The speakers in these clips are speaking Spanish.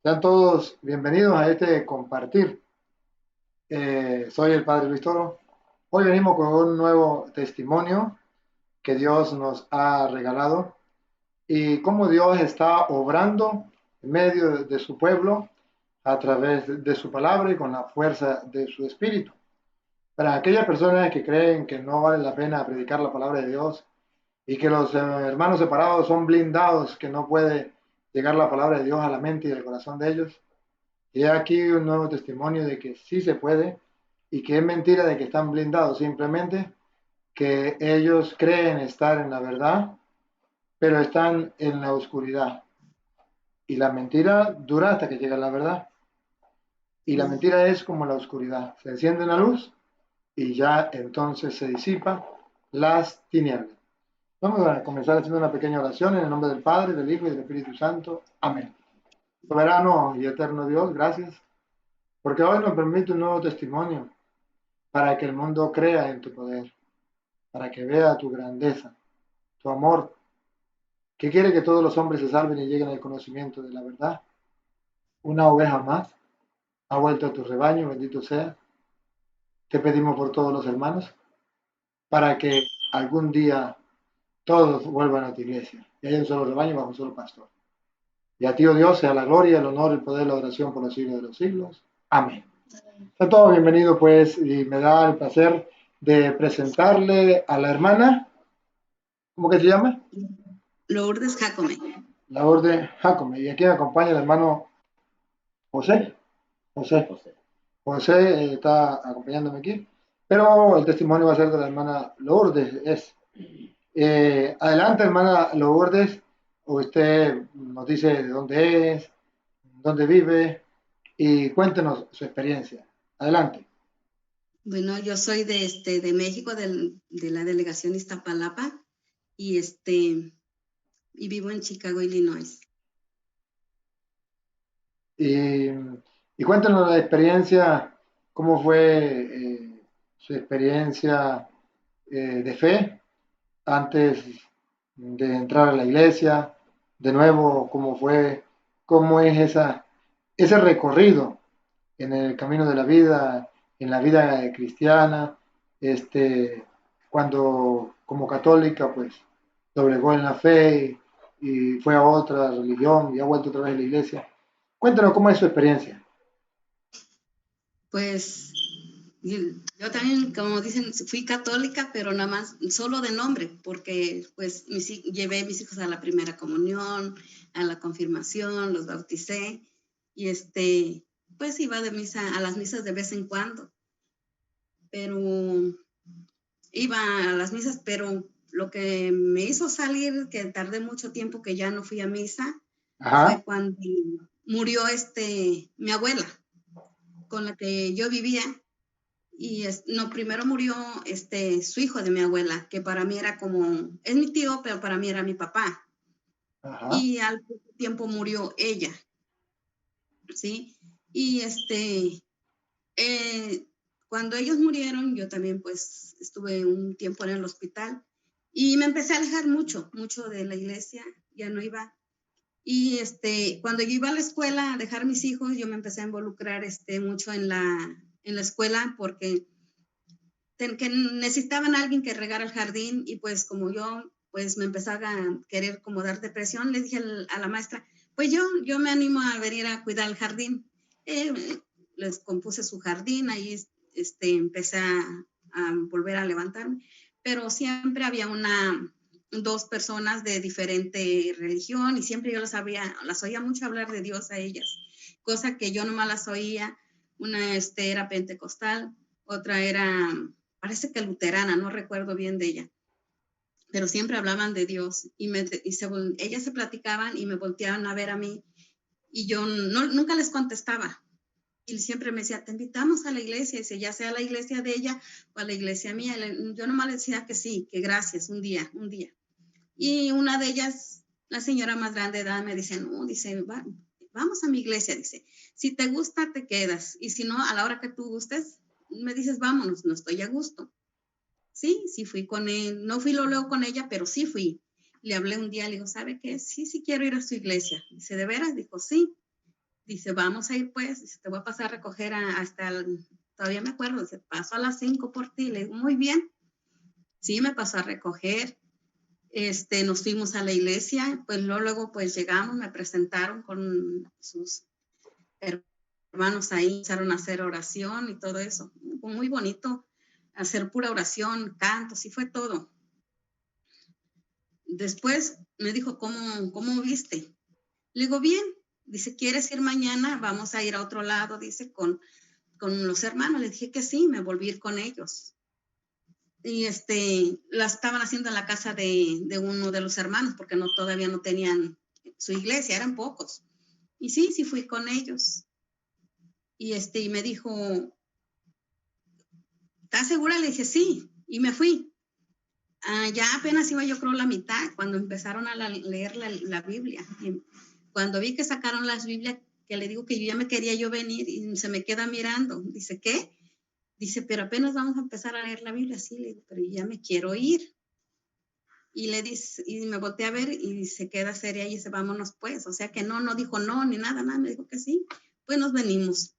Sean todos bienvenidos a este compartir. Soy el Padre Luis Toro. Hoy venimos con un nuevo testimonio que Dios nos ha regalado y cómo Dios está obrando en medio de su pueblo a través de su palabra y con la fuerza de su espíritu. Para aquellas personas que creen que no vale la pena predicar la palabra de Dios y que los hermanos separados son blindados, que no puede llegar la palabra de Dios a la mente y al corazón de ellos, y aquí un nuevo testimonio de que sí se puede y que es mentira de que están blindados, simplemente que ellos creen estar en la verdad, pero están en la oscuridad. Y la mentira dura hasta que llega la verdad. Y la Mm. mentira es como la oscuridad. Se enciende la luz y ya entonces se disipa las tinieblas. Vamos a comenzar haciendo una pequeña oración en el nombre del Padre, del Hijo y del Espíritu Santo. Amén. Soberano y eterno Dios, gracias, porque hoy nos permite un nuevo testimonio para que el mundo crea en tu poder, para que vea tu grandeza, tu amor, que quiere que todos los hombres se salven y lleguen al conocimiento de la verdad. Una oveja más ha vuelto a tu rebaño, bendito sea. Te pedimos por todos los hermanos, para que algún día todos vuelvan a tu iglesia y haya un solo rebaño bajo un solo pastor. Y a ti, oh Dios, sea la gloria, el honor, el poder, la oración por los siglos de los siglos. Amén. Sean todos bienvenidos, pues, y me da el placer de presentarle a la hermana. ¿Cómo que se llama? Lourdes Jacome. La orden Jacome. Y aquí me acompaña el hermano José. José. José está acompañándome aquí. Pero el testimonio va a ser de la hermana Lourdes. Adelante, hermana Lourdes. Usted nos dice de dónde es, dónde vive y cuéntenos su experiencia. Adelante. Bueno, yo soy de México, de la delegación Iztapalapa, y y vivo en Chicago, Illinois. Y, y cuéntenos la experiencia, cómo fue su experiencia de fe antes de entrar a la iglesia, de nuevo, cómo fue, cómo es ese recorrido en el camino de la vida, en la vida cristiana, cuando como católica, pues, doblegó en la fe y fue a otra religión y ha vuelto otra vez a la iglesia. Cuéntanos cómo es su experiencia. Pues yo también, como dicen, fui católica, pero nada más, solo de nombre, porque pues llevé a mis hijos a la primera comunión, a la confirmación, los bauticé, y pues iba de misa, a las misas de vez en cuando, pero iba a las misas, pero lo que me hizo salir, que tardé mucho tiempo que ya no fui a misa, Ajá, fue cuando murió mi abuela, con la que yo vivía. Y no, primero murió su hijo de mi abuela, que para mí era como, es mi tío, pero para mí era mi papá. ajá. Y al poco tiempo murió ella, ¿sí? Y eh, cuando ellos murieron, yo también pues estuve un tiempo en el hospital y me empecé a alejar mucho, mucho de la iglesia, ya no iba. Y cuando yo iba a la escuela a dejar mis hijos, yo me empecé a involucrar mucho en la escuela porque que necesitaban a alguien que regara el jardín y pues como yo pues me empezaba a querer como dar depresión, le dije a la maestra, pues yo me animo a venir a cuidar el jardín. Eh, Les compuse su jardín, ahí empecé a volver a levantarme, pero siempre había dos personas de diferente religión y siempre yo las oía mucho hablar de Dios a ellas, cosa que yo nomás las oía. Una era pentecostal, otra era, parece que luterana, no recuerdo bien de ella, pero siempre hablaban de Dios ellas se platicaban y me volteaban a ver a mí y yo nunca les contestaba. Y siempre me decía, te invitamos a la iglesia, dice, ya sea a la iglesia de ella o a la iglesia mía. Yo nomás le decía que sí, que gracias, un día, un día. Y una de ellas, la señora más grande de edad, me dice, no, dice, vamos a mi iglesia, dice, si te gusta, te quedas, y si no, a la hora que tú gustes, me dices, vámonos, no estoy a gusto. Sí, sí fui con él, no fui luego con ella, pero sí fui. Le hablé un día, le digo, ¿sabe qué? Sí, sí quiero ir a su iglesia. Dice, ¿de veras? Dijo, sí. dice, vamos a ir pues, dice, te voy a pasar a recoger todavía me acuerdo, dice, paso a las 5 por ti. Le digo, muy bien. Sí, me pasó a recoger. Nos fuimos a la iglesia, pues luego pues llegamos, me presentaron con sus hermanos ahí, empezaron a hacer oración y todo eso. Fue muy bonito, hacer pura oración, cantos y fue todo. Después me dijo, ¿cómo viste? Le digo, bien. Dice, ¿quieres ir mañana? Vamos a ir a otro lado, dice, con los hermanos. Le dije que sí, me volví a ir con ellos. Y la estaban haciendo en la casa de uno de los hermanos, porque todavía no tenían su iglesia, eran pocos. Y sí fui con ellos. Y me dijo, ¿estás segura? Le dije, sí, y me fui. Ya apenas iba yo creo la mitad, cuando empezaron a leer la Biblia. Y cuando vi que sacaron las Biblias, que le digo que yo ya me quería yo venir, y se me queda mirando. Dice, ¿qué? Dice, pero apenas vamos a empezar a leer la Biblia. Sí, le digo, pero ya me quiero ir. Y le dice, y me volteé a ver y se queda seria y dice, vámonos pues. O sea que no dijo no, ni nada, me dijo que sí. Pues nos venimos.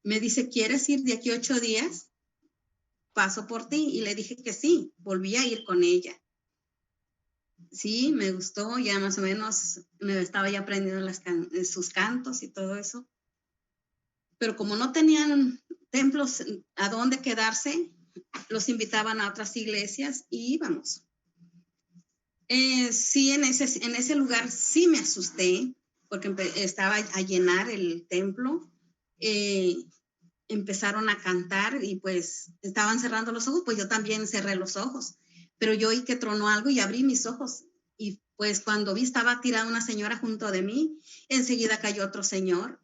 Me dice, ¿quieres ir de aquí 8 días? Paso por ti. Y le dije que sí, volví a ir con ella. Sí, me gustó, ya más o menos me estaba ya aprendiendo sus cantos y todo eso. Pero como no tenían templos a dónde quedarse, los invitaban a otras iglesias y íbamos. Sí, en ese lugar sí me asusté, porque estaba a llenar el templo. Empezaron a cantar y pues estaban cerrando los ojos, pues yo también cerré los ojos. Pero yo oí que tronó algo y abrí mis ojos. Y pues cuando vi estaba tirada una señora junto de mí, enseguida cayó otro señor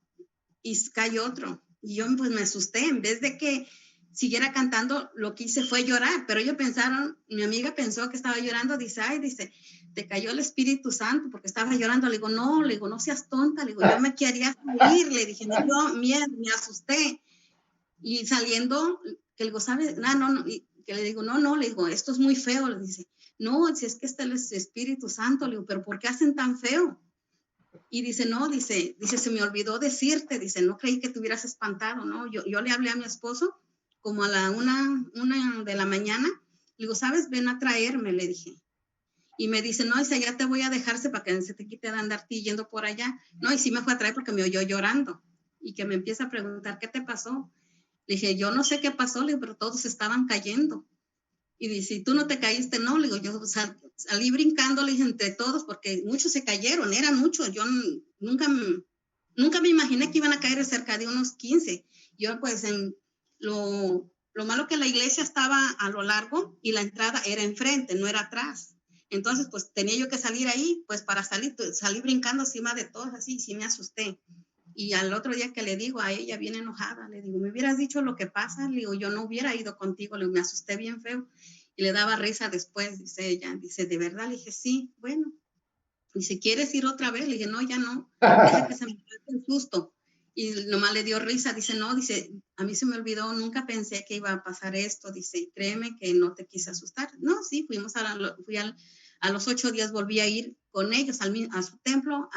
y cayó otro. Y yo pues me asusté, en vez de que siguiera cantando, lo que hice fue llorar, pero ellos pensaron, mi amiga pensó que estaba llorando, dice, te cayó el Espíritu Santo porque estaba llorando. Le digo, no seas tonta, le digo, yo me quería subir, le dije, me dio miedo, me asusté. Y saliendo, que le digo, ¿sabes? No, y que le digo, no, le digo, esto es muy feo, le dice, no, si es que está el Espíritu Santo, le digo, pero ¿por qué hacen tan feo? Y dice, no, dice, se me olvidó decirte, dice, no creí que te hubieras espantado, ¿no? Yo le hablé a mi esposo como a la una de la mañana, le digo, ¿sabes? Ven a traerme, le dije. Y me dice, no, dice, ya te voy a dejarse para que se te quite de andar yendo por allá. No, y sí me fue a traer porque me oyó llorando y que me empieza a preguntar, ¿qué te pasó? Le dije, yo no sé qué pasó, le digo, pero todos estaban cayendo. Y dice, ¿y tú no te caíste? No, le digo, yo salí brincando, le dije, entre todos, porque muchos se cayeron, eran muchos. Yo nunca me imaginé que iban a caer cerca de unos 15. Yo, pues, lo malo que la iglesia estaba a lo largo y la entrada era enfrente, no era atrás. Entonces, pues, tenía yo que salir ahí, pues, para salí brincando encima de todos, así, y sí me asusté. Y al otro día que le digo a ella, bien enojada, le digo, me hubieras dicho lo que pasa, le digo, yo no hubiera ido contigo, le digo, me asusté bien feo. Y le daba risa después, dice ella, dice, ¿de verdad? Le dije, sí, bueno. Dice, ¿quieres ir otra vez? Le dije, no, ya no, deja que se me pase el susto. Y nomás le dio risa, dice, no, dice, a mí se me olvidó, nunca pensé que iba a pasar esto, dice, y créeme que no te quise asustar. No, sí, a los 8 días volví a ir con ellos a su templo,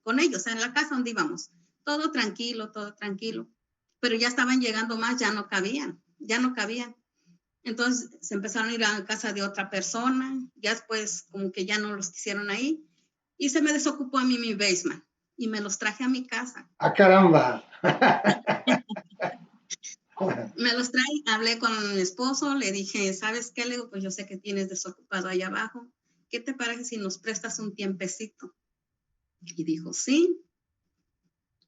con ellos, en la casa donde íbamos. Todo tranquilo, todo tranquilo. Pero ya estaban llegando más, ya no cabían. Entonces se empezaron a ir a casa de otra persona, ya después como que ya no los quisieron ahí y se me desocupó a mí mi basement y me los traje a mi casa. ¡Ah, caramba! Me los traje, hablé con mi esposo, le dije, ¿sabes qué? Le digo, pues yo sé que tienes desocupado ahí abajo, ¿qué te parece si nos prestas un tiempecito? Y dijo, sí.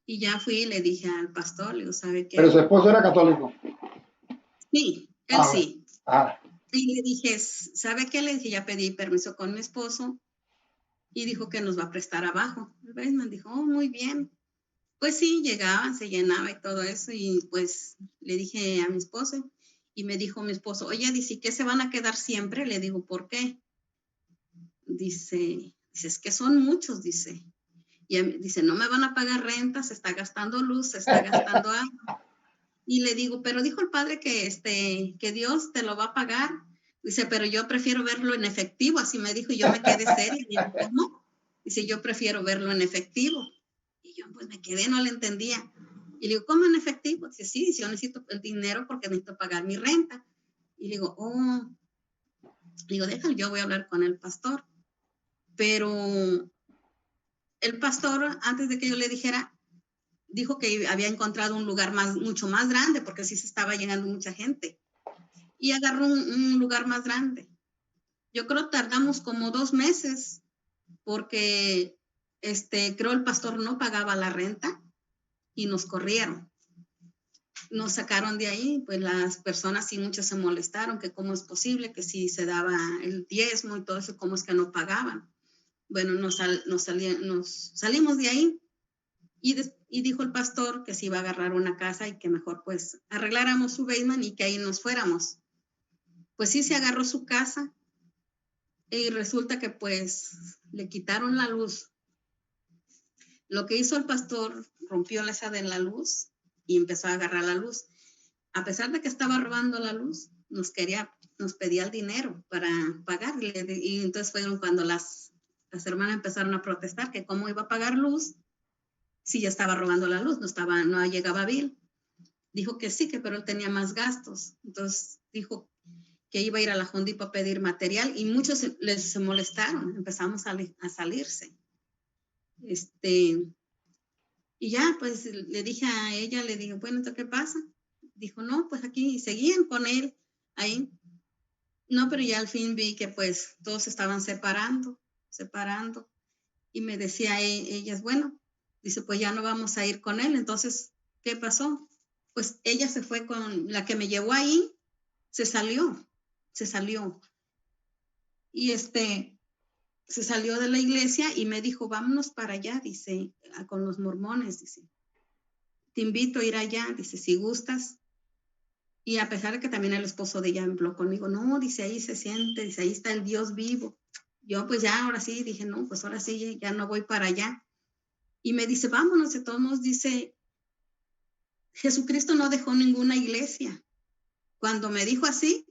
Y ya fui y le dije al pastor, le digo, ¿sabe qué? Pero su esposo era católico. Sí, él sí. Ah. Y le dije, ¿sabe qué? Le dije, ya pedí permiso con mi esposo y dijo que nos va a prestar abajo. El basement dijo, oh, muy bien. Pues sí, llegaba, se llenaba y todo eso y pues le dije a mi esposo y me dijo mi esposo, oye, dice, ¿qué se van a quedar siempre? Le digo, ¿por qué? Dice, es que son muchos, dice. Y dice, no me van a pagar renta, se está gastando luz, se está gastando agua. Y le digo, pero dijo el padre que Dios te lo va a pagar. Dice, pero yo prefiero verlo en efectivo, así me dijo, y yo me quedé seria. Y digo, ¿cómo? Dice, yo prefiero verlo en efectivo. Y yo, pues me quedé, no le entendía. Y le digo, ¿cómo en efectivo? Dice, sí, yo necesito el dinero porque necesito pagar mi renta. Y le digo, déjalo, yo voy a hablar con el pastor. Pero el pastor, antes de que yo le dijera, dijo que había encontrado un lugar mucho más grande, porque así se estaba llenando mucha gente. Y agarró un lugar más grande. Yo creo que tardamos como 2 meses, porque creo el pastor no pagaba la renta y nos corrieron. Nos sacaron de ahí, pues las personas sí, muchas se molestaron, que cómo es posible, que si se daba el diezmo y todo eso, cómo es que no pagaban. Bueno, nos salimos de ahí y dijo el pastor que se iba a agarrar una casa y que mejor pues arregláramos su basement y que ahí nos fuéramos. Pues sí, se agarró su casa y resulta que pues le quitaron la luz. Lo que hizo el pastor, rompió esa de la luz y empezó a agarrar la luz. A pesar de que estaba robando la luz, nos pedía el dinero para pagarle. Y entonces fueron cuando las hermanas empezaron a protestar que cómo iba a pagar luz si ya estaba robando la luz, no llegaba bill. Dijo que sí, pero él tenía más gastos. Entonces dijo que iba a ir a la Hondipo a pedir material y muchos se molestaron, empezamos a salirse. Y ya, pues le dije a ella, le dije, bueno, ¿qué pasa? Dijo, no, pues aquí seguían con él ahí. No, pero ya al fin vi que pues todos se estaban separando. Y me decía ellas, bueno, dice, pues ya no vamos a ir con él. Entonces, ¿qué pasó? Pues ella se fue con la que me llevó ahí, se salió. Y se salió de la iglesia y me dijo, vámonos para allá, dice, con los mormones, dice. Te invito a ir allá, dice, si gustas. Y a pesar de que también el esposo de ella habló conmigo, no, dice, ahí se siente, dice, ahí está el Dios vivo. Yo pues ya, ahora sí, dije, no, pues ahora sí, ya no voy para allá. Y me dice, vámonos, de todos modos, dice, Jesucristo no dejó ninguna iglesia. Cuando me dijo así,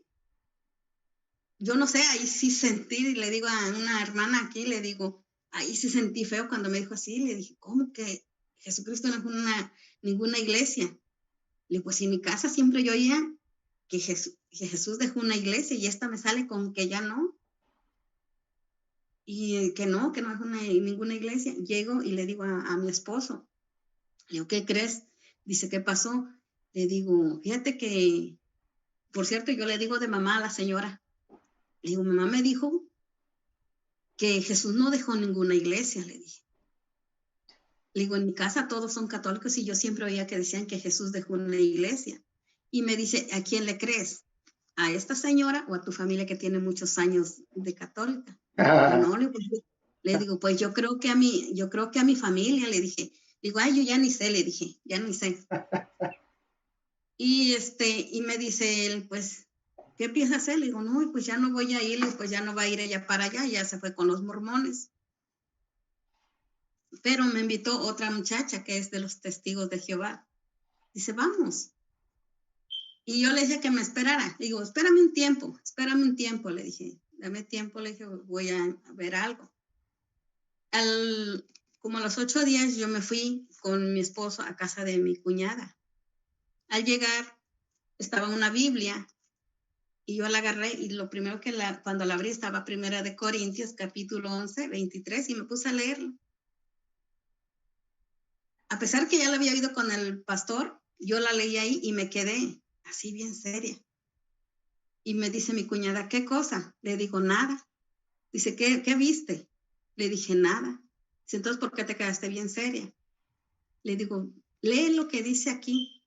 yo no sé, ahí sí sentí, y le digo a una hermana aquí, le digo, ahí sí sentí feo cuando me dijo así, le dije, ¿cómo que Jesucristo no dejó ninguna iglesia? Le digo, pues en mi casa siempre yo oía que Jesús dejó una iglesia y esta me sale con que ya no. Y que no dejó ninguna iglesia. Llego y le digo a mi esposo, le digo, ¿qué crees? Dice, ¿qué pasó? Le digo, fíjate que, por cierto, yo le digo de mamá a la señora. Le digo, mamá me dijo que Jesús no dejó ninguna iglesia, le dije. Le digo, en mi casa todos son católicos y yo siempre oía que decían que Jesús dejó una iglesia. Y me dice, ¿a quién le crees? ¿A esta señora o a tu familia que tiene muchos años de católica? No, le digo, pues yo creo que a mi familia, le dije. Digo, ay, yo ya ni sé, le dije, ya ni sé. Y me dice él, pues, ¿qué piensas hacer? Le digo, no, pues ya no voy a ir, pues ya no va a ir ella para allá, ya se fue con los mormones. Pero me invitó otra muchacha que es de los testigos de Jehová. Dice, vamos. Y yo le dije que me esperara. Le digo, espérame un tiempo, le dije. Dame tiempo, le dije, voy a ver algo. Como a los 8 días yo me fui con mi esposo a casa de mi cuñada. Al llegar estaba una Biblia y yo la agarré y lo primero cuando la abrí estaba Primera de Corintios, capítulo 11, 23 y me puse a leerlo. A pesar que ya la había oído con el pastor, yo la leí ahí y me quedé así bien seria. Y me dice mi cuñada, ¿qué cosa? Le digo, nada. Dice, ¿qué viste? Le dije, nada. Dice, entonces, ¿por qué te quedaste bien seria? Le digo, lee lo que dice aquí.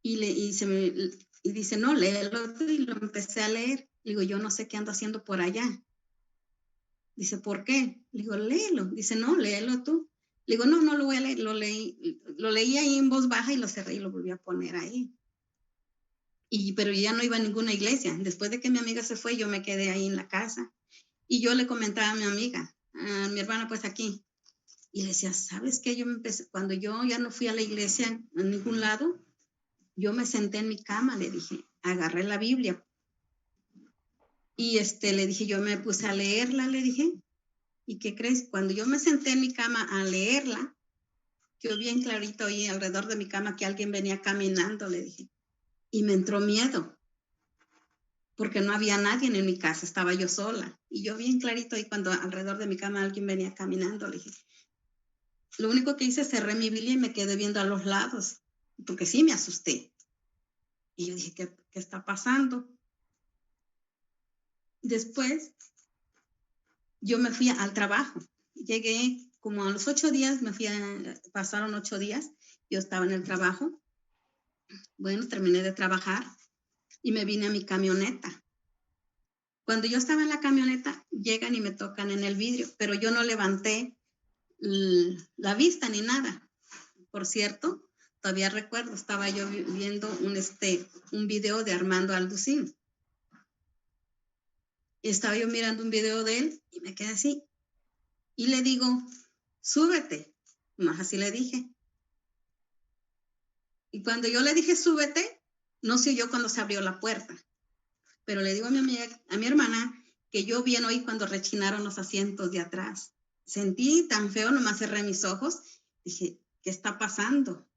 Y dice, no, léelo tú. Y lo empecé a leer. Le digo, yo no sé qué ando haciendo por allá. Dice, ¿por qué? Le digo, léelo. Dice, no, léelo tú. Le digo, no lo voy a leer. Lo leí ahí en voz baja y lo cerré y lo volví a poner ahí. Pero ya no iba a ninguna iglesia. Después de que mi amiga se fue, yo me quedé ahí en la casa. Y yo le comentaba a mi amiga, a mi hermana, pues aquí. Y le decía, ¿sabes qué? Cuando yo ya no fui a la iglesia a ningún lado, yo me senté en mi cama, le dije, agarré la Biblia. Y le dije, yo me puse a leerla, le dije. ¿Y qué crees? Cuando yo me senté en mi cama a leerla, yo bien clarito oí alrededor de mi cama que alguien venía caminando, le dije. Y me entró miedo, porque no había nadie en mi casa, estaba yo sola. Y yo bien clarito oí cuando alrededor de mi cama alguien venía caminando, le dije. Lo único que hice, cerré mi Biblia y me quedé viendo a los lados, porque sí me asusté. Y yo dije, ¿qué está pasando? Después, yo me fui al trabajo. Llegué como a los 8 días, pasaron 8 días, yo estaba en el trabajo. Bueno, terminé de trabajar y me vine a mi camioneta. Cuando yo estaba en la camioneta, llegan y me tocan en el vidrio, pero yo no levanté la vista ni nada. Por cierto, todavía recuerdo, estaba yo viendo un video de Armando Alducín. Estaba yo mirando un video de él y me quedé así. Y le digo, súbete. Más así le dije. Y cuando yo le dije, súbete, no se oyó cuando se abrió la puerta. Pero le digo a mi hermana que yo bien oí cuando rechinaron los asientos de atrás. Sentí tan feo, nomás cerré mis ojos. Dije, ¿qué está pasando?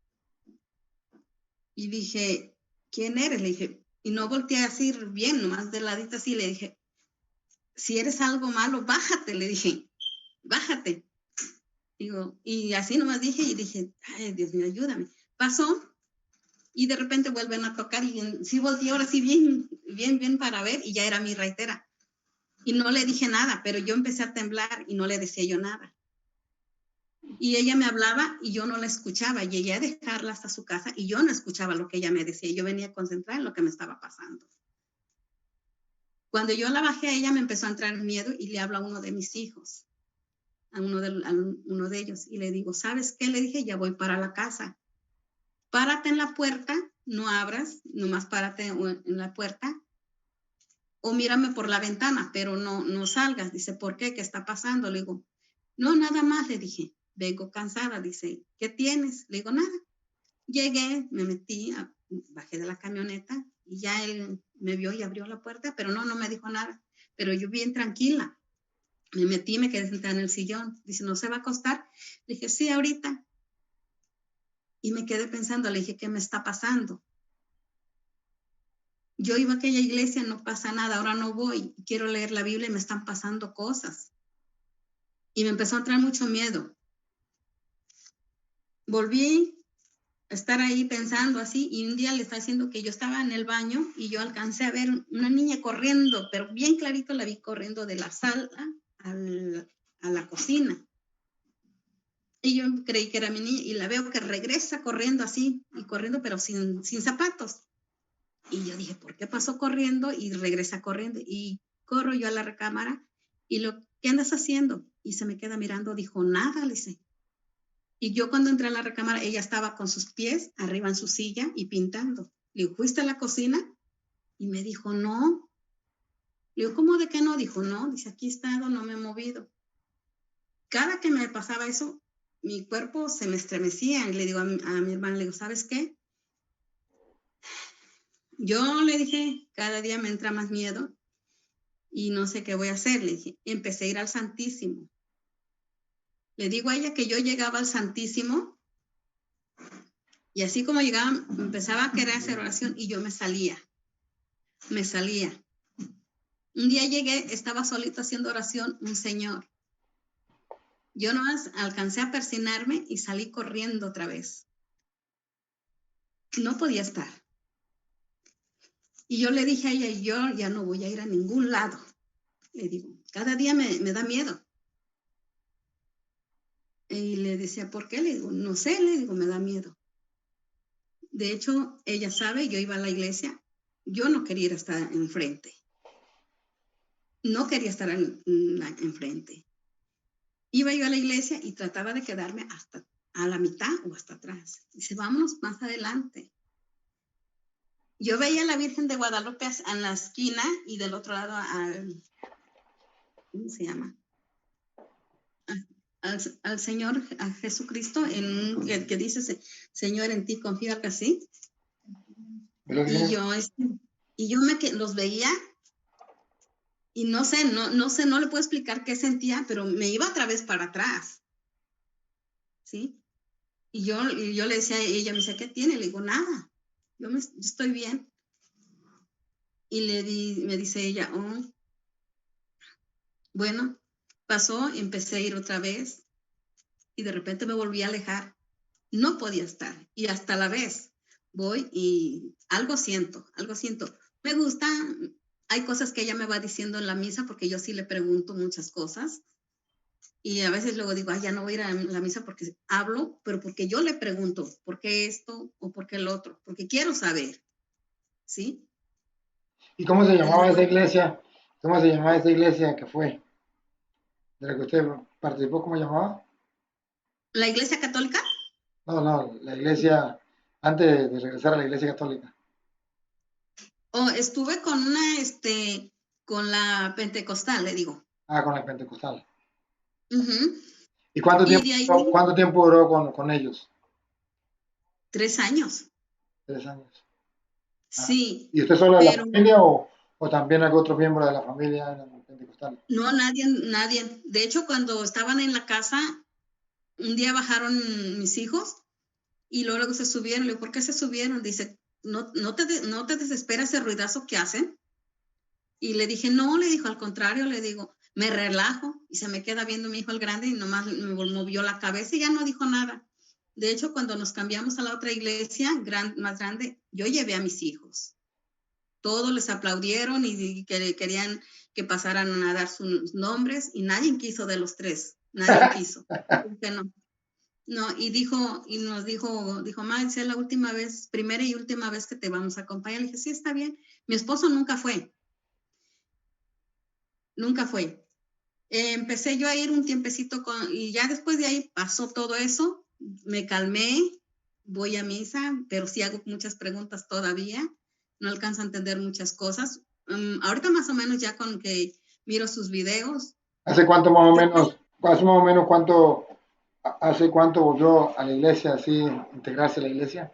Y dije, ¿quién eres? Le dije, y no volteé así bien, nomás de ladito así. Le dije, si eres algo malo, bájate. Le dije, bájate. Digo, y así nomás dije, y dije, ay, Dios mío, ayúdame. Pasó, y de repente vuelven a tocar, y sí volteé ahora sí bien para ver, y ya era mi raitera. Y no le dije nada, pero yo empecé a temblar y no le decía yo nada. Y ella me hablaba y yo no la escuchaba. Llegué a dejarla hasta su casa y yo no escuchaba lo que ella me decía. Yo venía a concentrar en lo que me estaba pasando. Cuando yo la bajé a ella me empezó a entrar miedo y le hablo a uno de mis hijos, a uno de ellos. Y le digo, ¿sabes qué? Le dije, ya voy para la casa. Párate en la puerta, no abras, nomás párate en la puerta. O mírame por la ventana, pero no salgas. Dice, ¿por qué? ¿Qué está pasando? Le digo, no, nada más, le dije, vengo cansada. Dice, ¿qué tienes? Le digo, nada. Llegué, me metí, bajé de la camioneta y ya él me vio y abrió la puerta, pero no me dijo nada. Pero yo bien tranquila, me metí, me quedé sentada en el sillón. Dice, ¿no se va a acostar? Le dije, sí, ahorita. Y me quedé pensando, le dije, ¿qué me está pasando? Yo iba a aquella iglesia, no pasa nada, ahora no voy, quiero leer la Biblia y me están pasando cosas. Y me empezó a entrar mucho miedo. Volví a estar ahí pensando así, y un día le está diciendo que yo estaba en el baño y yo alcancé a ver una niña corriendo, pero bien clarito la vi corriendo de la sala a la cocina. Y yo creí que era mi niña y la veo que regresa corriendo así, y corriendo pero sin zapatos. Y yo dije, ¿por qué pasó corriendo? Y regresa corriendo. Y corro yo a la recámara y ¿qué andas haciendo? Y se me queda mirando, dijo, nada, le dice. Y yo cuando entré a la recámara, ella estaba con sus pies arriba en su silla y pintando. Le digo, ¿fuiste a la cocina? Y me dijo, no. Le digo, ¿cómo de qué no? Dijo, no, dice, aquí he estado, no me he movido. Cada que me pasaba eso, mi cuerpo se me estremecía. Y le digo a mi hermana, le digo, ¿sabes qué? Yo le dije, cada día me entra más miedo y no sé qué voy a hacer. Le dije, empecé a ir al Santísimo. Le digo a ella que yo llegaba al Santísimo y así como llegaba, empezaba a querer hacer oración y yo me salía. Un día llegué, estaba solito haciendo oración, un señor. Yo nomás alcancé a persignarme y salí corriendo otra vez. No podía estar. Y yo le dije a ella, yo ya no voy a ir a ningún lado. Le digo, cada día me da miedo. Y le decía, ¿por qué? Le digo, no sé, le digo, me da miedo. De hecho, ella sabe, yo iba a la iglesia, yo no quería estar enfrente. No quería estar enfrente. Iba yo a la iglesia y trataba de quedarme hasta a la mitad o hasta atrás. Dice, vámonos más adelante. Yo veía a la Virgen de Guadalupe en la esquina y del otro lado ¿cómo se llama? Al Señor, a Jesucristo, que dice, Señor, en ti confío, algo así. Y yo los veía y no sé, no le puedo explicar qué sentía, pero me iba otra vez para atrás, ¿sí? y yo le decía a ella, me dice, ¿qué tiene? Le digo, nada, yo estoy bien. Y me dice ella, oh, bueno, pasó, empecé a ir otra vez y de repente me volví a alejar. No podía estar y hasta la vez voy y algo siento, algo siento. Me gusta, hay cosas que ella me va diciendo en la misa porque yo sí le pregunto muchas cosas y a veces luego digo, ay, ya no voy a ir a la misa porque hablo, pero porque yo le pregunto, ¿por qué esto o por qué el otro? Porque quiero saber, ¿sí? ¿Y cómo se Y le llamaba digo, esa iglesia? ¿Cómo se llamaba esa iglesia que fue? ¿De la que usted participó? ¿Cómo llamaba? ¿la iglesia católica? No, no, la iglesia, antes de regresar a la iglesia católica. O estuve con una, con la pentecostal, le digo. Ah, con la pentecostal. Ujú. ¿Y Y de ahí, cuánto tiempo duró con ellos? 3 años. 3 años. Ah. Sí, ¿Y usted solo de la pero familia o también algún otro miembro de la familia eran pentecostales? no, nadie, nadie. De hecho, cuando estaban en la casa, un día bajaron mis hijos y luego se subieron. Le digo, ¿por qué se subieron? Dice, no te desesperas el ruidazo que hacen. Y le dije, no, le dijo, al contrario, le digo, me relajo. Y se me queda viendo mi hijo el grande y nomás me movió la cabeza y ya no dijo nada. De hecho, cuando nos cambiamos a la otra iglesia, más grande, yo llevé a mis hijos. Todos les aplaudieron y querían que pasaran a dar sus nombres y nadie quiso de los tres, nadie quiso. Que no. No, y nos dijo, ma, es la última vez, primera y última vez que te vamos a acompañar. Le dije, sí, está bien. Mi esposo nunca fue, nunca fue. Empecé yo a ir un tiempecito y ya después de ahí pasó todo eso, me calmé, voy a misa, pero sí hago muchas preguntas todavía, no alcanzo a entender muchas cosas. Ahorita más o menos ya con que miro sus videos. ¿Hace cuánto más o menos, hace cuánto volvió a la iglesia, así, integrarse a la iglesia?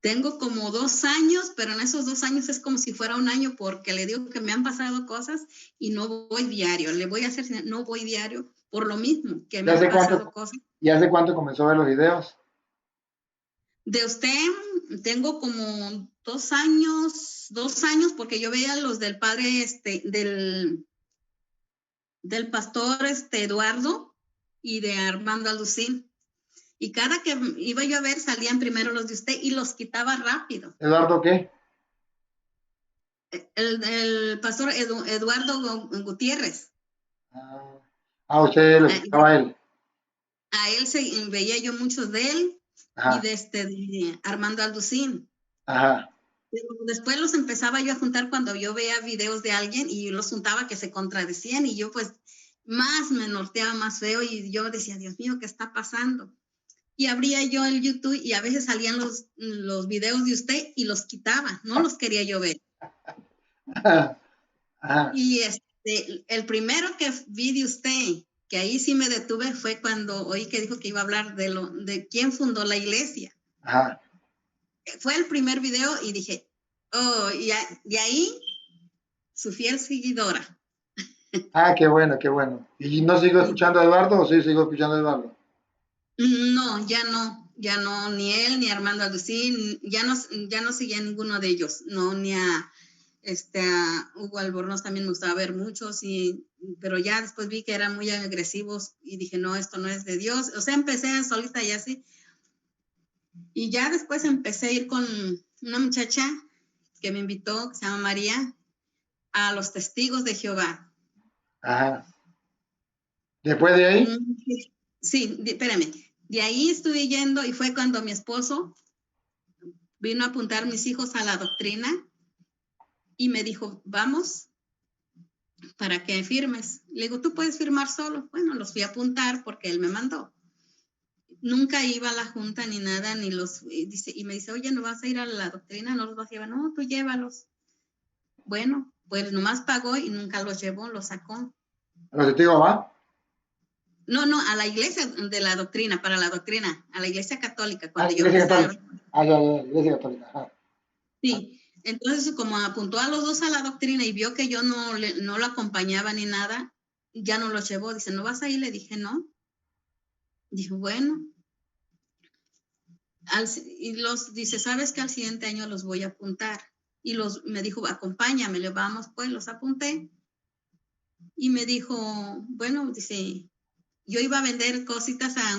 Tengo como 2 años, pero en esos 2 años es como si fuera un año porque le digo que me han pasado cosas y no voy diario. Le voy a hacer, no voy diario por lo mismo, que ¿Y me han hace pasado cuánto, cosas. y hace cuánto comenzó a ver los videos? De usted tengo como 2 años, porque yo veía los del padre, del pastor, Eduardo y de Armando Alucín. Y cada que iba yo a ver, salían primero los de usted y los quitaba rápido. ¿Eduardo qué? El pastor Eduardo Gutiérrez. Usted lo A, escuchaba a él. a él veía yo muchos de él y Ajá, de Armando Alducín. ajá. Pero después los empezaba yo a juntar cuando yo veía videos de alguien y los juntaba que se contradecían y yo pues más me norteaba más feo y yo decía, Dios mío, ¿qué está pasando? Y abría yo el YouTube y a veces salían los videos de usted y los quitaba, no los quería yo ver. Ajá, ajá. Y el primero que vi de usted, que ahí sí me detuve, fue cuando oí que dijo que iba a hablar de quién fundó la iglesia. Ajá. Fue el primer video y dije, oh, y de ahí su fiel seguidora. Qué bueno, qué bueno. ¿Y no sigo escuchando a Eduardo o sí sigo escuchando a Eduardo? No, ya no, ni él ni Armando Agustín, ya no seguía a ninguno de ellos, no, ni a Hugo Albornoz también me gustaba ver muchos, pero ya después vi que eran muy agresivos y dije, no, esto no es de Dios, o sea, empecé solita y así, y ya después empecé a ir con una muchacha que me invitó, que se llama María, a los Testigos de Jehová. Ajá. Después de ahí, Sí, espérame. De ahí estuve yendo y fue cuando mi esposo vino a apuntar a mis hijos a la doctrina y me dijo, vamos, para que firmes. Le digo, ¿tú puedes firmar solo? Bueno, los fui a apuntar porque él me mandó. Nunca iba a la junta ni nada, y me dice, oye, ¿no vas a ir a la doctrina? ¿No los vas a llevar? No, tú llévalos. Bueno, pues nomás pagó y nunca los llevó, los sacó. a los testigos va. No, a la iglesia de la doctrina, para la doctrina, a la iglesia católica, La cuando yo iglesia empecé a... católica. Ya, iglesia católica. Ajá. Sí, entonces como apuntó a los dos a la doctrina y vio que yo no lo acompañaba ni nada, ya no los llevó. Dice, ¿no vas a ir? Le dije, no. Dijo, bueno. y dice, ¿sabes que al siguiente año los voy a apuntar? Y me dijo, acompáñame, le vamos, pues los apunté. Y me dijo, bueno, dice, yo iba a vender cositas a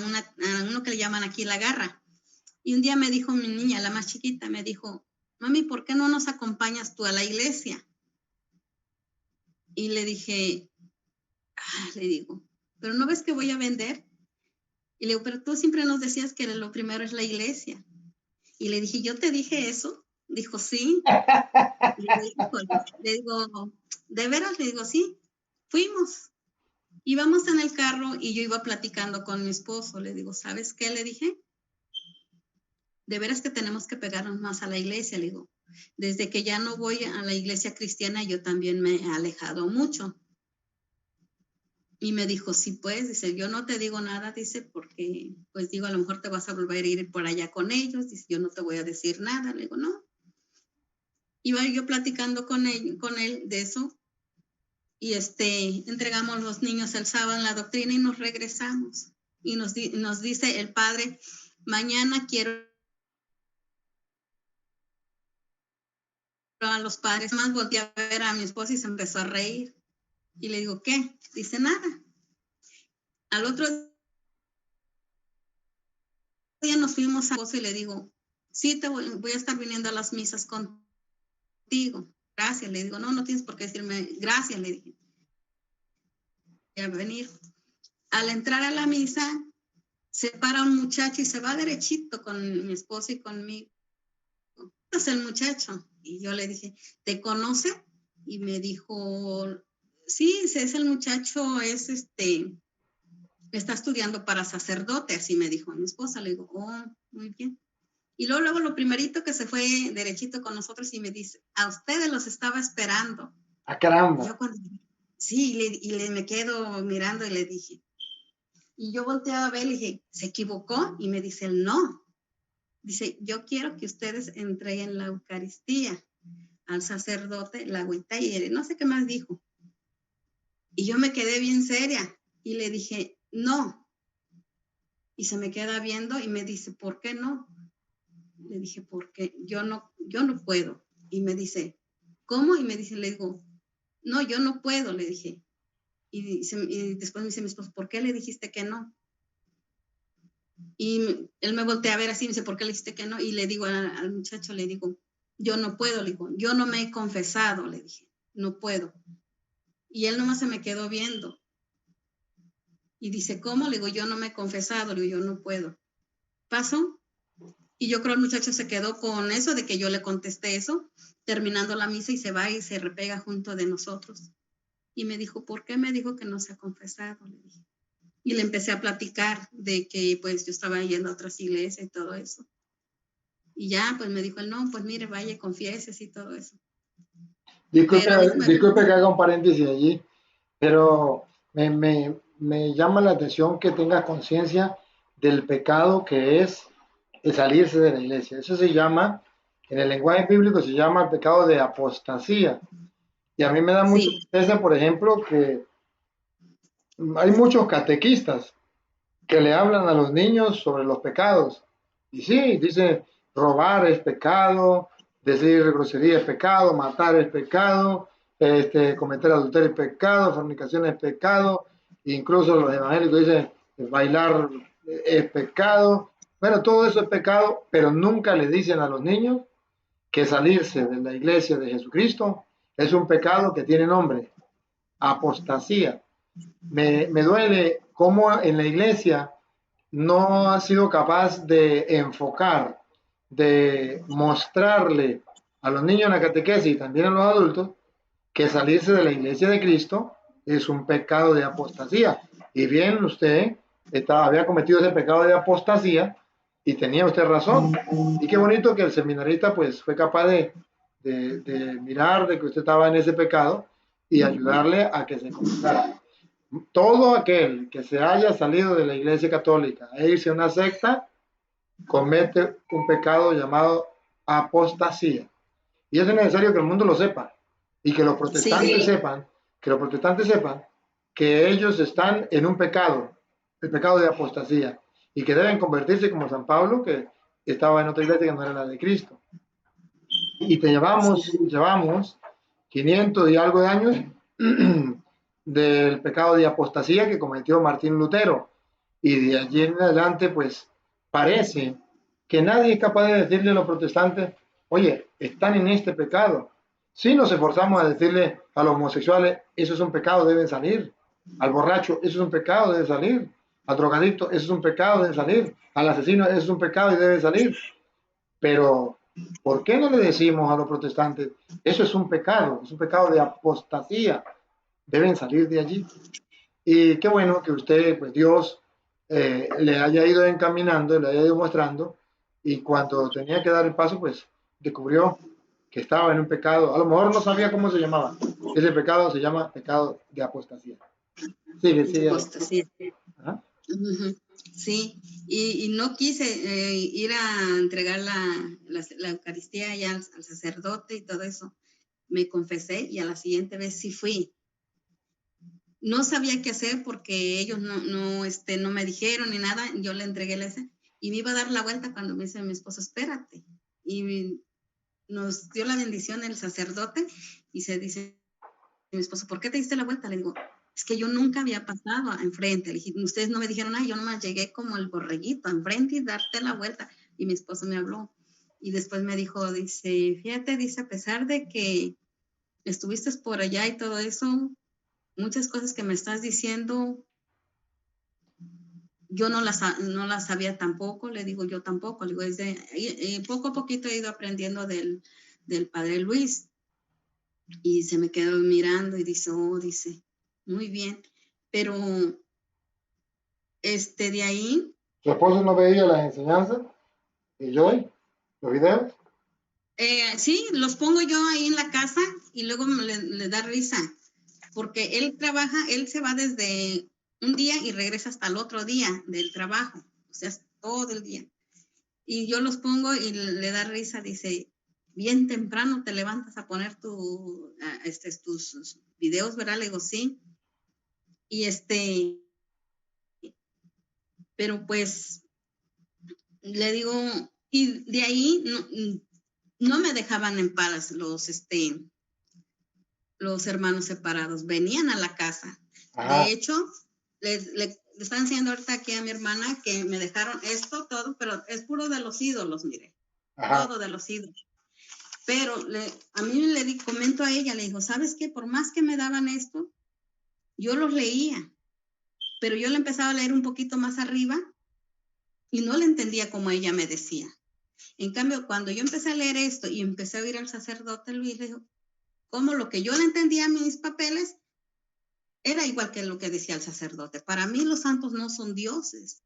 uno que le llaman aquí la garra. Y un día me dijo mi niña, la más chiquita, me dijo, mami, ¿por qué no nos acompañas tú a la iglesia? Y le dije, le digo, ¿pero no ves que voy a vender? Y le digo, pero tú siempre nos decías que lo primero es la iglesia. Y le dije, ¿yo te dije eso? Dijo, sí. Y le digo, ¿de veras? Le digo, sí. Fuimos. Íbamos en el carro y yo iba platicando con mi esposo. Le digo, ¿sabes qué? Le dije, de veras que tenemos que pegarnos más a la iglesia. Le digo, desde que ya no voy a la iglesia cristiana, yo también me he alejado mucho. Y me dijo, sí, pues, dice, yo no te digo nada, dice, porque, pues digo, a lo mejor te vas a volver a ir por allá con ellos, dice, yo no te voy a decir nada. Le digo, no. Iba yo platicando con él de eso, y entregamos los niños el sábado en la doctrina y nos regresamos. Y nos dice el padre, mañana quiero a los padres. Más volteé a ver a mi esposa y se empezó a reír. Y le digo, ¿qué? Dice, nada. Al otro día nos fuimos a esposa y le digo, sí, voy a estar viniendo a las misas contigo. Gracias, le digo, no tienes por qué decirme gracias, le dije. Voy a venir. Al entrar a la misa, se para un muchacho y se va derechito con mi esposo y conmigo. Es el muchacho. Y yo le dije, ¿te conoce? Y me dijo, sí, es el muchacho, está estudiando para sacerdote, así me dijo mi esposa. Le digo, oh, muy bien. Y luego lo primerito que se fue derechito con nosotros y me dice, a ustedes los estaba esperando. ¡Ah, caramba! Yo sí, me quedo mirando y le dije, y yo volteaba a ver y le dije, ¿se equivocó? Y me dice, no. Dice, yo quiero que ustedes entreguen la Eucaristía al sacerdote, la agüita y no sé qué más dijo. Y yo me quedé bien seria y le dije, no. Y se me queda viendo y me dice, ¿por qué no? Le dije, porque yo no puedo. Y me dice, ¿cómo? Y me dice, le digo, no, yo no puedo, le dije. Y después me dice mi esposo, ¿por qué le dijiste que no? Y él me voltea a ver así, me dice, ¿por qué le dijiste que no? Y le digo al muchacho, le digo, yo no puedo, le digo, yo no me he confesado, le dije, no puedo. Y él nomás se me quedó viendo. Y dice, ¿cómo? Le digo, yo no me he confesado, le digo, yo no puedo. Pasó. Y yo creo el muchacho se quedó con eso de que yo le contesté eso, terminando la misa y se va y se repega junto de nosotros. Y me dijo, ¿por qué me dijo que no se ha confesado? Le dije. Y le empecé a platicar de que pues yo estaba yendo a otras iglesias y todo eso. Y ya, pues me dijo él, no, pues mire, vaya, confieses y todo eso. Disculpe que haga un paréntesis allí, pero me llama la atención que tengas conciencia del pecado que es el salirse de la iglesia. Eso se llama, en el lenguaje bíblico se llama el pecado de apostasía. Y a mí me da mucha tristeza, por ejemplo, que hay muchos catequistas que le hablan a los niños sobre los pecados. Y sí, dice, robar es pecado, decir grosería es pecado, matar es pecado, cometer adulterio es pecado, fornicación es pecado, incluso los evangélicos dicen, bailar es pecado. Bueno, todo eso es pecado, pero nunca le dicen a los niños que salirse de la iglesia de Jesucristo es un pecado que tiene nombre, apostasía. Me duele cómo en la iglesia no ha sido capaz de enfocar, de mostrarle a los niños en la catequesis y también a los adultos que salirse de la iglesia de Cristo es un pecado de apostasía. Y bien, usted había cometido ese pecado de apostasía y tenía usted razón. Y qué bonito que el seminarista pues fue capaz de mirar de que usted estaba en ese pecado y ayudarle a que se confesara. Todo aquel que se haya salido de la iglesia católica e irse a una secta comete un pecado llamado apostasía. Y es necesario que el mundo lo sepa y que los protestantes sepan, que ellos están en un pecado, el pecado de apostasía, y que deben convertirse como San Pablo, que estaba en otra iglesia que no era la de Cristo. Y te sí, llevamos 500 y algo de años del pecado de apostasía que cometió Martín Lutero. Y de allí en adelante, pues parece que nadie es capaz de decirle a los protestantes, oye, están en este pecado. Si nos esforzamos a decirle a los homosexuales, eso es un pecado, deben salir. Al borracho, eso es un pecado, debe salir. Al drogadicto, eso es un pecado, debe salir. Al asesino, eso es un pecado y debe salir. Pero, ¿por qué no le decimos a los protestantes, eso es un pecado de apostasía, deben salir de allí? Y qué bueno que usted, pues Dios, le haya ido encaminando, le haya ido mostrando, y cuando tenía que dar el paso, pues descubrió que estaba en un pecado. A lo mejor no sabía cómo se llamaba. Ese pecado se llama pecado de apostasía. Sigue, sigue. apostasía. Ajá, Ujú. Sí, y no quise ir a entregar la Eucaristía ya al sacerdote y todo eso. Me confesé y a la siguiente vez sí fui. No sabía qué hacer porque ellos no me dijeron ni nada. Yo le entregué la ese y me iba a dar la vuelta cuando me dice mi esposo, espérate. Y nos dio la bendición el sacerdote y se dice mi esposo, ¿por qué te diste la vuelta? Le digo, es que yo nunca había pasado enfrente. Le dije, ustedes no me dijeron nada, yo nomás llegué como el borreguito enfrente y darte la vuelta. Y mi esposo me habló. Y después me dijo, dice, fíjate, dice, a pesar de que estuviste por allá y todo eso, muchas cosas que me estás diciendo, yo no las sabía tampoco, le digo yo tampoco, le digo, poco a poquito he ido aprendiendo del padre Luis. Y se me quedó mirando y dice, oh, dice, muy bien, pero de ahí, ¿su esposo no veía las enseñanzas y yo, los videos? sí, los pongo yo ahí en la casa y luego le da risa, porque él trabaja, él se va desde un día y regresa hasta el otro día del trabajo, o sea, todo el día. Y yo los pongo y le da risa, dice, bien temprano te levantas a poner tus videos, ¿verdad? Le digo, sí. Y pero pues le digo, y de ahí no me dejaban en paz los hermanos separados, venían a la casa. De Ajá, hecho, le están enseñando ahorita aquí a mi hermana que me dejaron esto, todo, pero es puro de los ídolos, mire, ajá. todo de los ídolos. Pero a mí comento a ella, le digo, ¿sabes qué? Por más que me daban esto, yo los leía, pero yo le empezaba a leer un poquito más arriba y no le entendía como ella me decía. En cambio, cuando yo empecé a leer esto y empecé a oír al sacerdote Luis, le dijo, como lo que yo le entendía a mis papeles era igual que lo que decía el sacerdote. Para mí los santos no son dioses.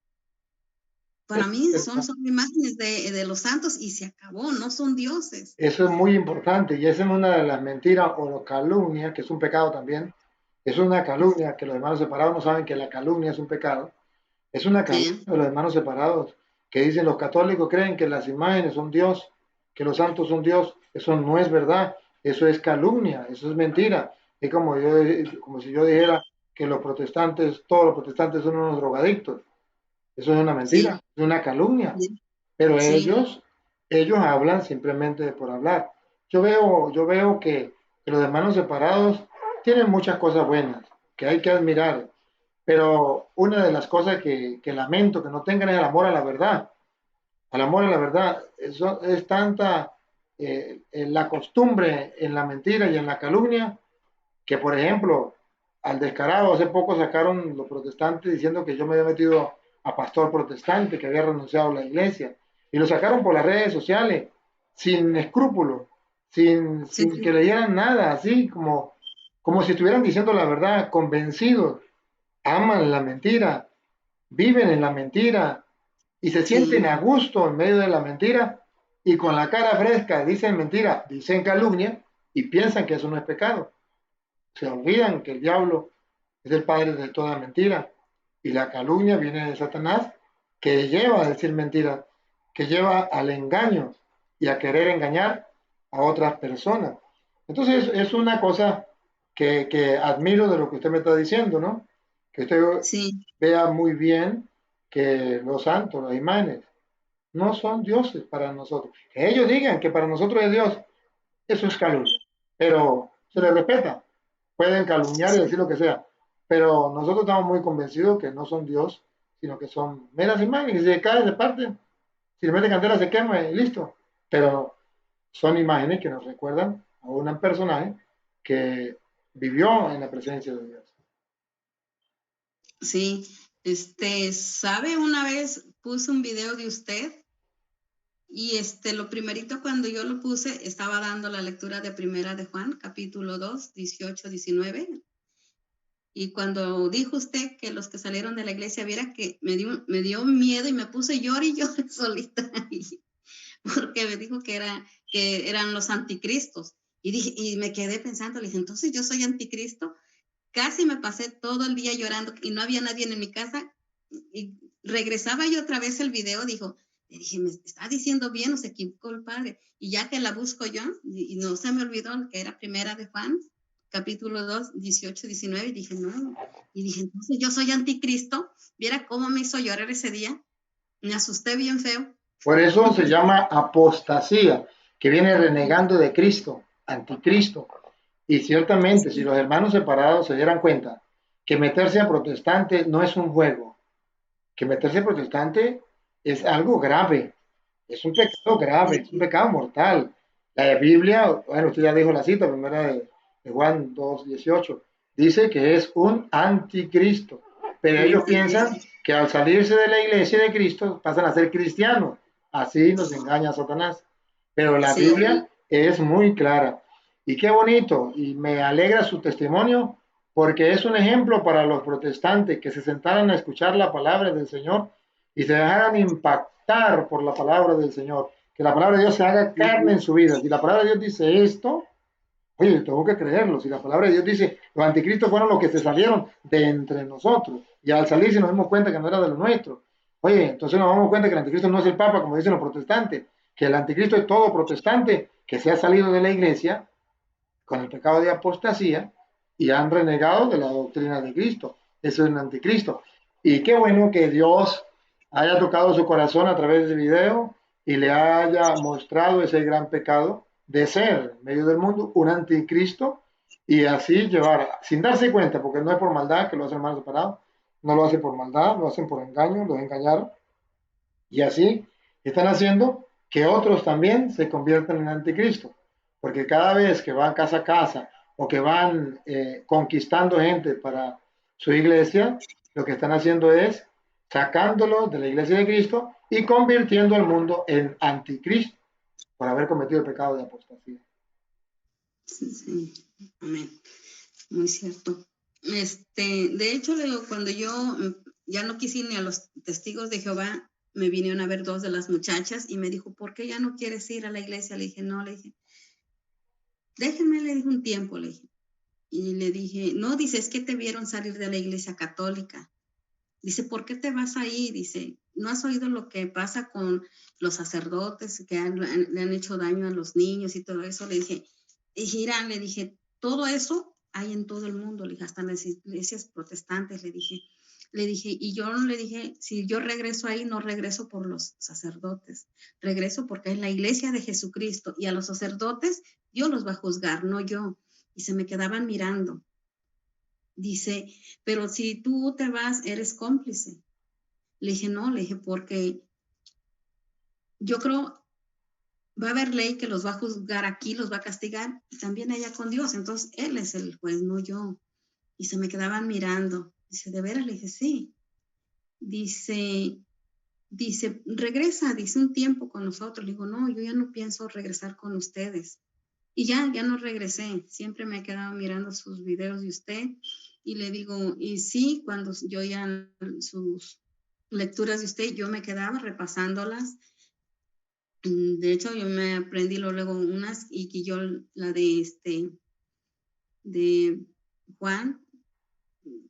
Para mí son imágenes de los santos y se acabó, no son dioses. Eso es muy importante y esa es una de las mentiras o calumnias, que es un pecado también. Es una calumnia que los hermanos separados no saben que la calumnia es un pecado. Es una calumnia Sí, de los hermanos separados que dicen los católicos creen que las imágenes son Dios, que los santos son Dios. Eso no es verdad. Eso es calumnia, eso es mentira. Es como si yo dijera que los protestantes, todos los protestantes son unos drogadictos. Eso es una mentira, sí, es una calumnia. sí, Pero sí, ellos hablan simplemente por hablar. Yo veo que los hermanos separados tienen muchas cosas buenas que hay que admirar, pero una de las cosas que lamento que no tengan es el amor a la verdad. Al amor a la verdad, eso es tanta la costumbre en la mentira y en la calumnia que, por ejemplo, al descarado, hace poco sacaron los protestantes diciendo que yo me había metido a pastor protestante, que había renunciado a la iglesia, y lo sacaron por las redes sociales, sin escrúpulos, sí, sin que le dieran nada, así como si estuvieran diciendo la verdad, convencidos, aman la mentira, viven en la mentira y se sienten sí, a gusto en medio de la mentira y con la cara fresca dicen mentira, dicen calumnia y piensan que eso no es pecado. Se olvidan que el diablo es el padre de toda mentira y la calumnia viene de Satanás que lleva a decir mentiras, que lleva al engaño y a querer engañar a otras personas. Entonces es una cosa que admiro de lo que usted me está diciendo, ¿no? Que usted sí, vea muy bien que los santos, los imanes, no son dioses para nosotros. Que ellos digan que para nosotros es Dios, eso es calumnia, pero se les respeta. Pueden calumniar y decir lo que sea, pero nosotros estamos muy convencidos que no son Dios, sino que son meras imágenes, si se cae, se parten, si le mete candela, se quema y listo. Pero son imágenes que nos recuerdan a un personaje que vivió en la presencia de Dios. Sí, ¿sabe? Una vez puse un video de usted y lo primerito cuando yo lo puse estaba dando la lectura de Primera de Juan, capítulo 2, 18, 19. Y cuando dijo usted que los que salieron de la iglesia viera que me dio miedo y me puse llorar y llorar solita ahí, porque me dijo que eran los anticristos. Y me quedé pensando, le dije, entonces yo soy anticristo. Casi me pasé todo el día llorando y no había nadie en mi casa. Y regresaba yo otra vez el video, le dije, me está diciendo bien o se equivocó el padre. Y ya que la busco yo, y no se me olvidó que era Primera de Juan, capítulo 2, 18, 19, y dije, no. Y dije, entonces yo soy anticristo. Viera cómo me hizo llorar ese día. Me asusté bien feo. Por eso se llama apostasía, que viene renegando de Cristo, anticristo. Y ciertamente, si los hermanos separados se dieran cuenta que meterse a protestante no es un juego, que meterse a protestante es algo grave, es un pecado grave, es un pecado mortal. La Biblia, bueno, usted ya dijo la cita, primera de Juan 2:18, dice que es un anticristo, pero ellos piensan que al salirse de la iglesia de Cristo pasan a ser cristianos. Así nos engaña Satanás. Pero la Biblia es muy clara. Y qué bonito, y me alegra su testimonio, porque es un ejemplo para los protestantes que se sentaran a escuchar la palabra del Señor y se dejaran impactar por la palabra del Señor. Que la palabra de Dios se haga carne en su vida. Si la palabra de Dios dice esto, oye, tengo que creerlo. Si la palabra de Dios dice, los anticristos fueron los que se salieron de entre nosotros. Y al salirse nos dimos cuenta que no era de lo nuestro. Oye, entonces nos damos cuenta que el anticristo no es el Papa, como dicen los protestantes. Que el anticristo es todo protestante que se ha salido de la iglesia con el pecado de apostasía y han renegado de la doctrina de Cristo. Eso es un anticristo. Y qué bueno que Dios haya tocado su corazón a través de ese video y le haya mostrado ese gran pecado de ser en medio del mundo un anticristo y así llevar, sin darse cuenta, porque no es por maldad que lo hacen hermanos separados, no lo hacen por maldad, lo hacen por engaño, los engañaron y así están haciendo que otros también se conviertan en anticristo, porque cada vez que van casa a casa o que van conquistando gente para su iglesia, lo que están haciendo es sacándolo de la iglesia de Cristo y convirtiendo al mundo en anticristo por haber cometido el pecado de apostasía. Sí, amén. Muy cierto. De hecho, cuando yo ya no quise ir ni a los testigos de Jehová, me vinieron a ver dos de las muchachas y me dijo, ¿por qué ya no quieres ir a la iglesia? Le dije, no, le dije, déjenme, le dije un tiempo, le dije. Y le dije, no, dice, es que te vieron salir de la iglesia católica. Dice, ¿por qué te vas ahí? Dice, ¿no has oído lo que pasa con los sacerdotes que le han hecho daño a los niños y todo eso? Le dije, Irán, le dije, todo eso hay en todo el mundo, le dije, hasta en las iglesias protestantes, le dije, y yo le dije, si yo regreso ahí, no regreso por los sacerdotes, regreso porque es la iglesia de Jesucristo y a los sacerdotes Dios los va a juzgar, no yo. Y se me quedaban mirando. Dice, pero si tú te vas, eres cómplice. Le dije, no, le dije, porque yo creo va a haber ley que los va a juzgar aquí, los va a castigar, y también allá con Dios. Entonces, Él es el juez, no yo. Y se me quedaban mirando. Dice, ¿de veras? Le dije, sí. Dice, regresa, dice, un tiempo con nosotros. Le digo, no, yo ya no pienso regresar con ustedes. Y ya no regresé. Siempre me he quedado mirando sus videos de usted. Y le digo, y sí, cuando yo ya sus lecturas de usted, yo me quedaba repasándolas. De hecho, yo me aprendí luego unas y que yo la de Juan,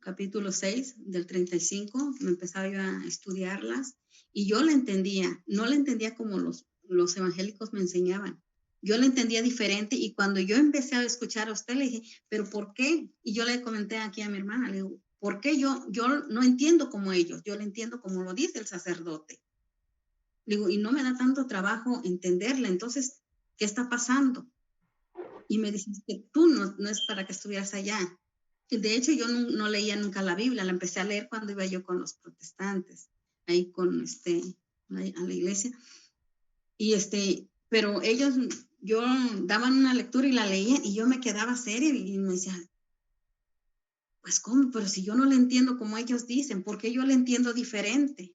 capítulo 6, del 35, me empezaba yo a estudiarlas y yo la entendía, no la entendía como los evangélicos me enseñaban. Yo la entendía diferente y cuando yo empecé a escuchar a usted le dije, ¿pero por qué? Y yo le comenté aquí a mi hermana, le digo, ¿por qué yo no entiendo como ellos? Yo le entiendo como lo dice el sacerdote. Le digo, y no me da tanto trabajo entenderla. Entonces, ¿qué está pasando? Y me dice que tú no es para que estuvieras allá. De hecho, yo no leía nunca la Biblia, la empecé a leer cuando iba yo con los protestantes, ahí con a la iglesia. Y pero ellos, yo daban una lectura y la leía y yo me quedaba seria y me decía, pues cómo, pero si yo no le entiendo como ellos dicen, ¿por qué yo le entiendo diferente?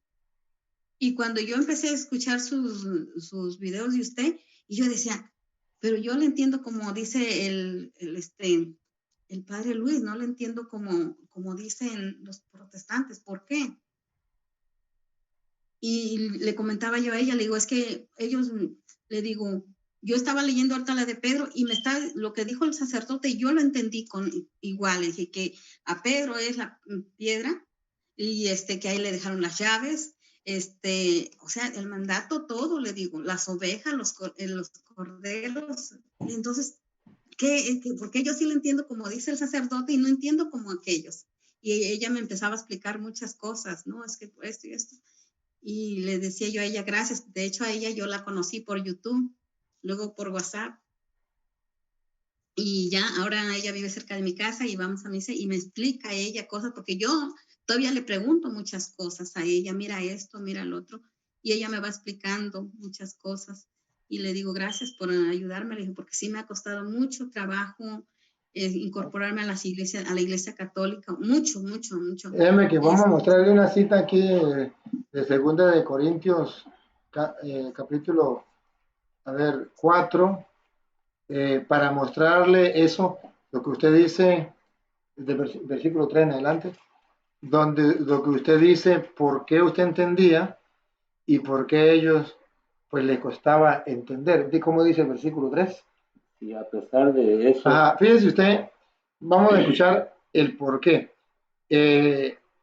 Y cuando yo empecé a escuchar sus videos de usted, y yo decía, pero yo le entiendo como dice el padre Luis, no le entiendo como dicen los protestantes, ¿por qué? Y le comentaba yo a ella, le digo, es que ellos, le digo, yo estaba leyendo ahorita la de Pedro y lo que dijo el sacerdote, yo lo entendí igual, le dije que a Pedro es la piedra y que ahí le dejaron las llaves, o sea, el mandato, todo, le digo, las ovejas, los corderos, y entonces, porque yo sí lo entiendo como dice el sacerdote y no entiendo como aquellos. Y ella me empezaba a explicar muchas cosas, ¿no? Es que esto y esto. Y le decía yo a ella, gracias. De hecho, a ella yo la conocí por YouTube, luego por WhatsApp. Y ya, ahora ella vive cerca de mi casa y vamos a misa y me explica a ella cosas, porque yo todavía le pregunto muchas cosas a ella, mira esto, mira lo otro, y ella me va explicando muchas cosas. Y le digo, gracias por ayudarme, le digo, porque sí me ha costado mucho trabajo incorporarme a la iglesia católica, mucho, mucho, mucho. Déjeme que vamos a mostrarle una cita aquí de Segunda de Corintios, capítulo, 4, para mostrarle eso, lo que usted dice, de versículo 3 en adelante, donde lo que usted dice, por qué usted entendía y por qué ellos, pues, les costaba entender. ¿De cómo dice el versículo 3? Y a pesar de eso, Fíjese usted, vamos a escuchar el por qué.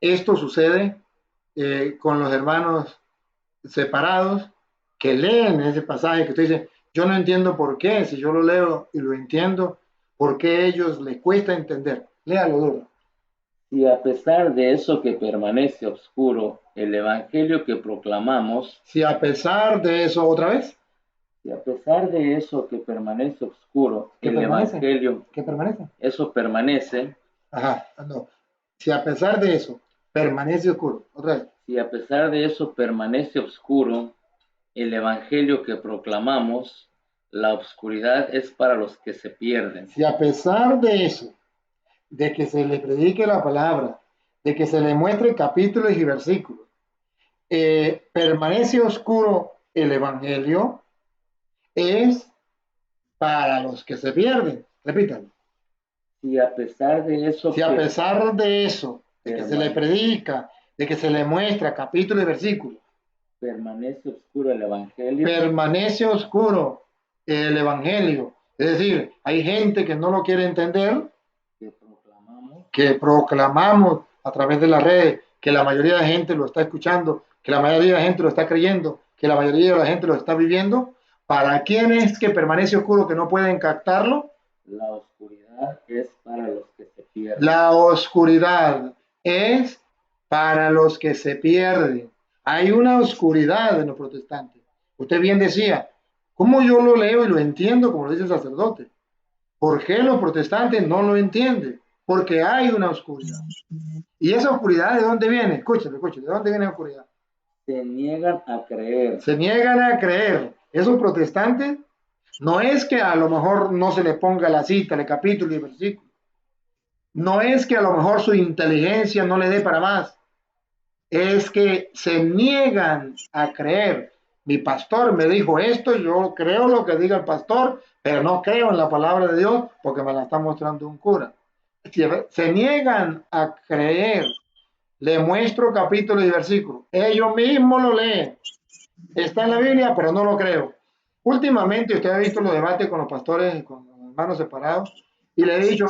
Esto sucede con los hermanos separados que leen ese pasaje que usted dice, yo no entiendo por qué, si yo lo leo y lo entiendo, ¿por qué a ellos les cuesta entender? Léalo duro. y a pesar de eso que permanece oscuro, el evangelio que proclamamos, Si a pesar de eso, otra vez, y a pesar de eso que permanece oscuro, ¿qué el permanece? evangelio, ¿Qué permanece? eso permanece, No. Si a pesar de eso permanece oscuro, otra vez. si a pesar de eso permanece oscuro, el evangelio que proclamamos, la oscuridad es para los que se pierden. Si a pesar de eso, de que se le predique la palabra, de que se le muestre capítulos y versículos, permanece oscuro el evangelio, es para los que se pierden. Repítanlo. Si a pesar de eso, Si a pesar de eso, de que se le permanece predica, de que se le muestra capítulo y versículo, oscuro el evangelio, permanece oscuro el evangelio. Es decir, hay gente que no lo quiere entender, que proclamamos a través de las redes, que la mayoría de la gente lo está escuchando, que la mayoría de la gente lo está creyendo, que la mayoría de la gente lo está viviendo. ¿Para quién es que permanece oscuro que no pueden captarlo? La oscuridad es para los que se pierden. La oscuridad es para los que se pierden. Hay una oscuridad en los protestantes. Usted bien decía, ¿cómo yo lo leo y lo entiendo como lo dice el sacerdote? ¿Por qué los protestantes no lo entienden? Porque hay una oscuridad. ¿Y esa oscuridad de dónde viene? Escúchame, ¿de dónde viene la oscuridad? Se niegan a creer. Se niegan a creer. Esos protestantes no es que a lo mejor no se le ponga la cita, el capítulo y el versículo. No es que a lo mejor su inteligencia no le dé para más. Es que se niegan a creer. Mi pastor me dijo esto, yo creo lo que diga el pastor, pero no creo en la palabra de Dios porque me la está mostrando un cura. Se niegan a creer. Le muestro capítulo y versículo. Ellos mismos lo leen. Está en la Biblia, pero no lo creo. Últimamente usted ha visto los debates con los pastores, con los hermanos separados, y le he dicho,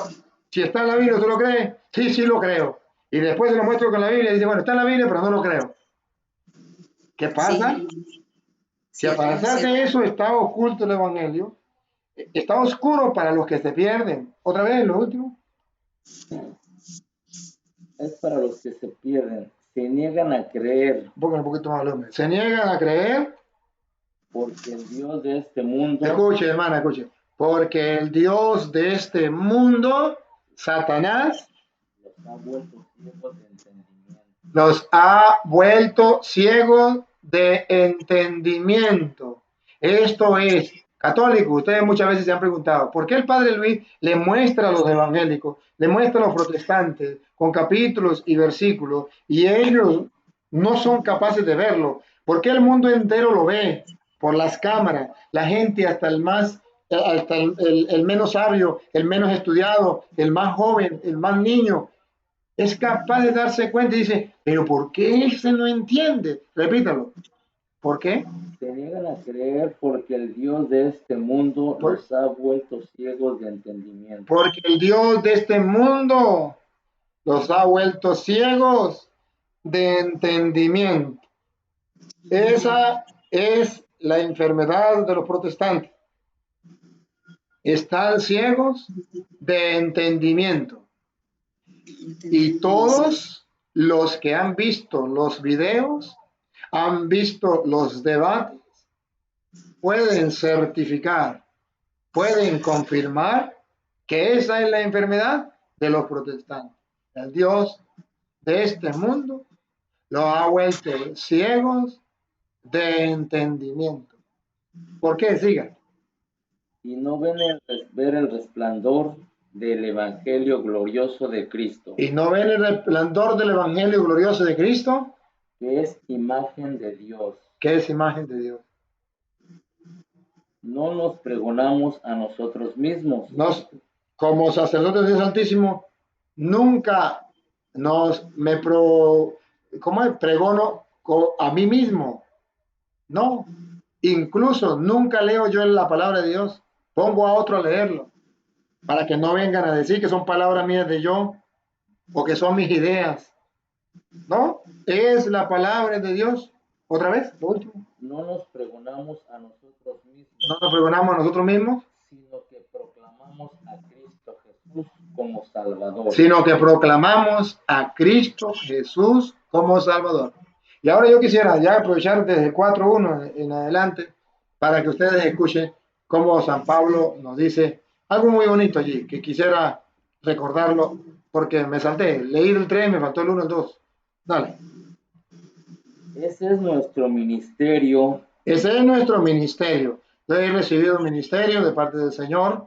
si está en la Biblia, ¿tú lo crees? Sí, sí lo creo. Y después se lo muestro con la Biblia y dice, bueno, está en la Biblia, pero no lo creo. ¿Qué pasa? Sí, Si a pesar de eso está oculto el Evangelio, está oscuro para los que se pierden. Otra vez, lo último. Es para los que se pierden. Se niegan a creer. Un poquito más volumen. Se niegan a creer. porque el Dios de este mundo Escuche, hermana, escuche. Porque el Dios de este mundo, Satanás, los ha vuelto ciegos de entendimiento. los ha vuelto ciegos de entendimiento. Esto es, católico, ustedes muchas veces se han preguntado, ¿por qué el Padre Luis le muestra a los evangélicos, le muestra a los protestantes con capítulos y versículos y ellos no son capaces de verlo? ¿Por qué el mundo entero lo ve? Por las cámaras, la gente hasta el menos sabio, el menos estudiado, el más joven, el más niño, es capaz de darse cuenta y dice, pero ¿por qué ese no entiende? Repítalo. ¿Por qué? Se niegan a creer porque el Dios de este mundo Por- los ha vuelto ciegos de entendimiento. porque el Dios de este mundo los ha vuelto ciegos de entendimiento. Esa es la enfermedad de los protestantes. Están ciegos de entendimiento. Y todos los que han visto los videos, han visto los debates, pueden certificar, pueden confirmar que esa es la enfermedad de los protestantes. El Dios de este mundo los ha vuelto ciegos de entendimiento. ¿Por qué? Siga. Y no ven ver el resplandor del Evangelio glorioso de Cristo, Y no ven el resplandor del Evangelio glorioso de Cristo, que es imagen de Dios. que es imagen de Dios. No nos pregonamos a nosotros mismos, Como sacerdotes de Dios Santísimo, nunca pregono a mí mismo. No, incluso nunca leo yo en la palabra de Dios, pongo a otro a leerlo, para que no vengan a decir que son palabras mías de yo o que son mis ideas. No, es la palabra de Dios. Otra vez, lo último. no nos pregonamos a nosotros mismos, No nos pregonamos a nosotros mismos, sino que proclamamos a Cristo Jesús como Salvador. sino que proclamamos a Cristo Jesús como Salvador. Y ahora yo quisiera ya aprovechar desde el 4.1 en adelante para que ustedes escuchen cómo San Pablo nos dice algo muy bonito allí, que quisiera recordarlo porque me salté. Leí el 3, me faltó el 1, el 2. Dale. Ese es nuestro ministerio. Ese es nuestro ministerio. Yo he recibido un ministerio de parte del Señor,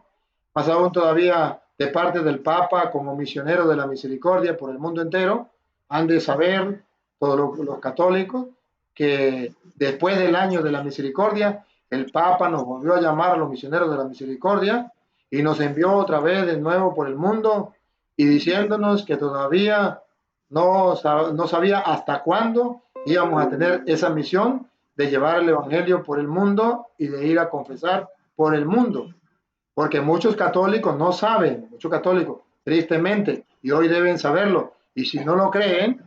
más aún todavía de parte del Papa como misionero de la misericordia por el mundo entero. Han de saber todos los católicos que después del año de la misericordia, el Papa nos volvió a llamar a los misioneros de la misericordia y nos envió otra vez de nuevo por el mundo y diciéndonos que todavía no sabía hasta cuándo íbamos a tener esa misión de llevar el Evangelio por el mundo y de ir a confesar por el mundo. Porque muchos católicos no saben, muchos católicos, tristemente, y hoy deben saberlo. Y si no lo creen,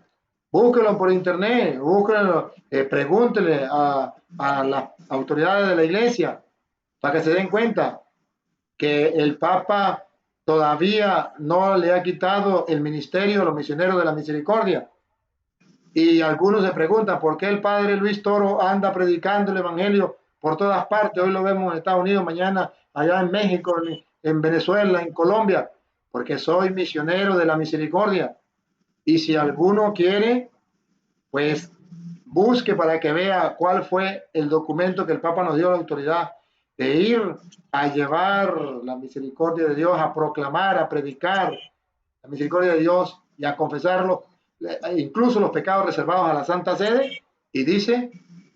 búsquenlo por internet, búsquenlo, pregúntenle a las autoridades de la iglesia para que se den cuenta que el Papa todavía no le ha quitado el ministerio a los misioneros de la misericordia. Y algunos se preguntan por qué el padre Luis Toro anda predicando el Evangelio por todas partes. Hoy lo vemos en Estados Unidos, mañana allá en México, en Venezuela, en Colombia, porque soy misionero de la misericordia. Y si alguno quiere, pues busque para que vea cuál fue el documento que el Papa nos dio a la autoridad de ir a llevar la misericordia de Dios, a proclamar, a predicar la misericordia de Dios y a confesarlo, incluso los pecados reservados a la Santa Sede, y dice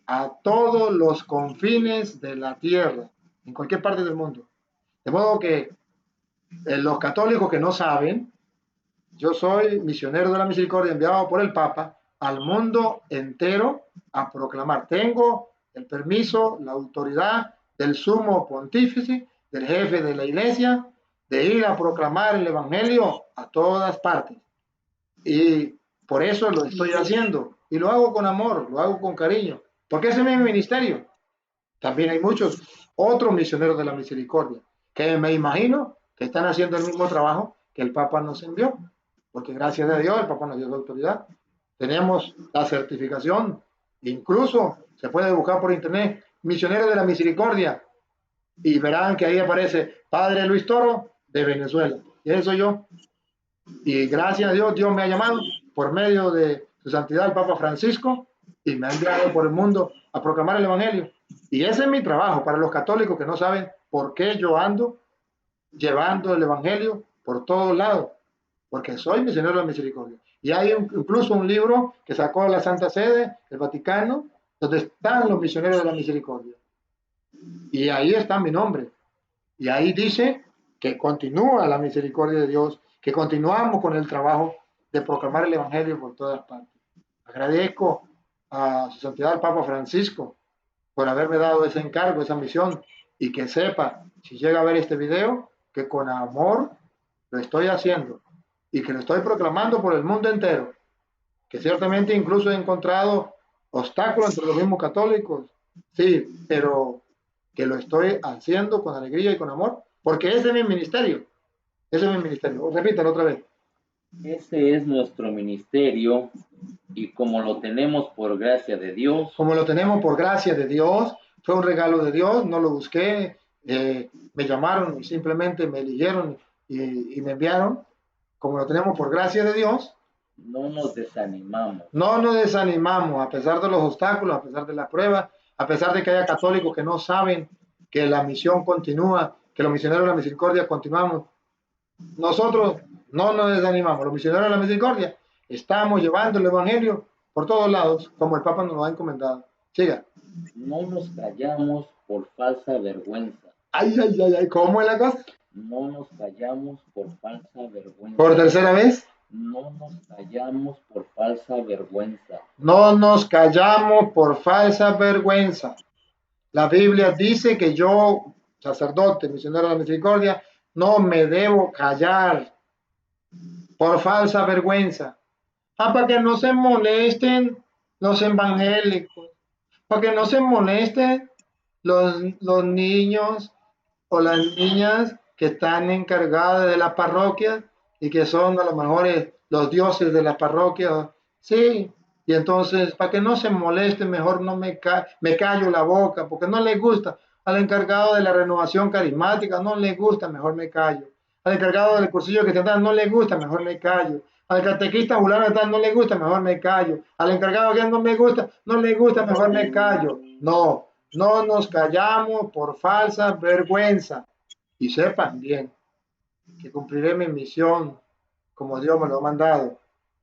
a todos los confines de la tierra, en cualquier parte del mundo. De modo que los católicos que no saben, yo soy misionero de la misericordia enviado por el Papa al mundo entero a proclamar. Tengo el permiso, la autoridad del sumo pontífice, del jefe de la iglesia, de ir a proclamar el Evangelio a todas partes. Y por eso lo estoy haciendo. Y lo hago con amor, lo hago con cariño. Porque ese es mi ministerio. También hay muchos otros misioneros de la misericordia que me imagino que están haciendo el mismo trabajo que el Papa nos envió. Porque gracias a Dios el Papa nos dio la autoridad. Tenemos la certificación Incluso se puede buscar por internet Misioneros de la Misericordia y verán que ahí aparece Padre Luis Toro de Venezuela. Y eso soy yo. Y gracias a Dios, Dios me ha llamado por medio de su santidad el Papa Francisco y me ha enviado por el mundo a proclamar el Evangelio. Y ese es mi trabajo para los católicos que no saben por qué yo ando llevando el Evangelio por todos lados, porque soy misionero de la misericordia. Y hay incluso un libro que sacó la Santa Sede, el Vaticano, donde están los misioneros de la misericordia. Y ahí está mi nombre. Y ahí dice que continúa la misericordia de Dios, que continuamos con el trabajo de proclamar el Evangelio por todas partes. Agradezco a su santidad el Papa Francisco por haberme dado ese encargo, esa misión, y que sepa, si llega a ver este video, que con amor lo estoy haciendo y que lo estoy proclamando por el mundo entero, que ciertamente incluso he encontrado obstáculos entre los mismos católicos, sí, pero que lo estoy haciendo con alegría y con amor, porque ese es mi ministerio, ese es mi ministerio. Repítalo otra vez. Ese es nuestro ministerio y como lo tenemos por gracia de Dios, Como lo tenemos por gracia de Dios, fue un regalo de Dios, no lo busqué, me llamaron y simplemente me eligieron y me enviaron. Como lo tenemos por gracia de Dios, no nos desanimamos. no nos desanimamos a pesar de los obstáculos, a pesar de la prueba, a pesar de que haya católicos que no saben que la misión continúa, que los misioneros de la misericordia continuamos. Nosotros no nos desanimamos, los misioneros de la misericordia estamos llevando el Evangelio por todos lados, como el Papa nos lo ha encomendado. Siga. No nos callamos por falsa vergüenza. Ay, ay, ay, ay, ¿cómo es la cosa? No nos callamos por falsa vergüenza. ¿Por tercera vez? No nos callamos por falsa vergüenza. No nos callamos por falsa vergüenza. La Biblia dice que yo, sacerdote, misionero de la misericordia, no me debo callar por falsa vergüenza. Para que no se molesten los evangélicos, para que no se molesten los niños o las niñas que están encargadas de la parroquia y que son a lo mejor los dioses de la parroquia. Sí, y entonces, para que no se moleste, mejor no me callo la boca, porque no le gusta. Al encargado de la renovación carismática no le gusta, mejor me callo. Al encargado del cursillo que tendrá no le gusta, mejor me callo. Al catequista fulano tal no le gusta, mejor me callo. Al encargado que no me gusta, no le gusta, mejor me callo. No, no nos callamos por falsa vergüenza. Y sepan bien que cumpliré mi misión como Dios me lo ha mandado,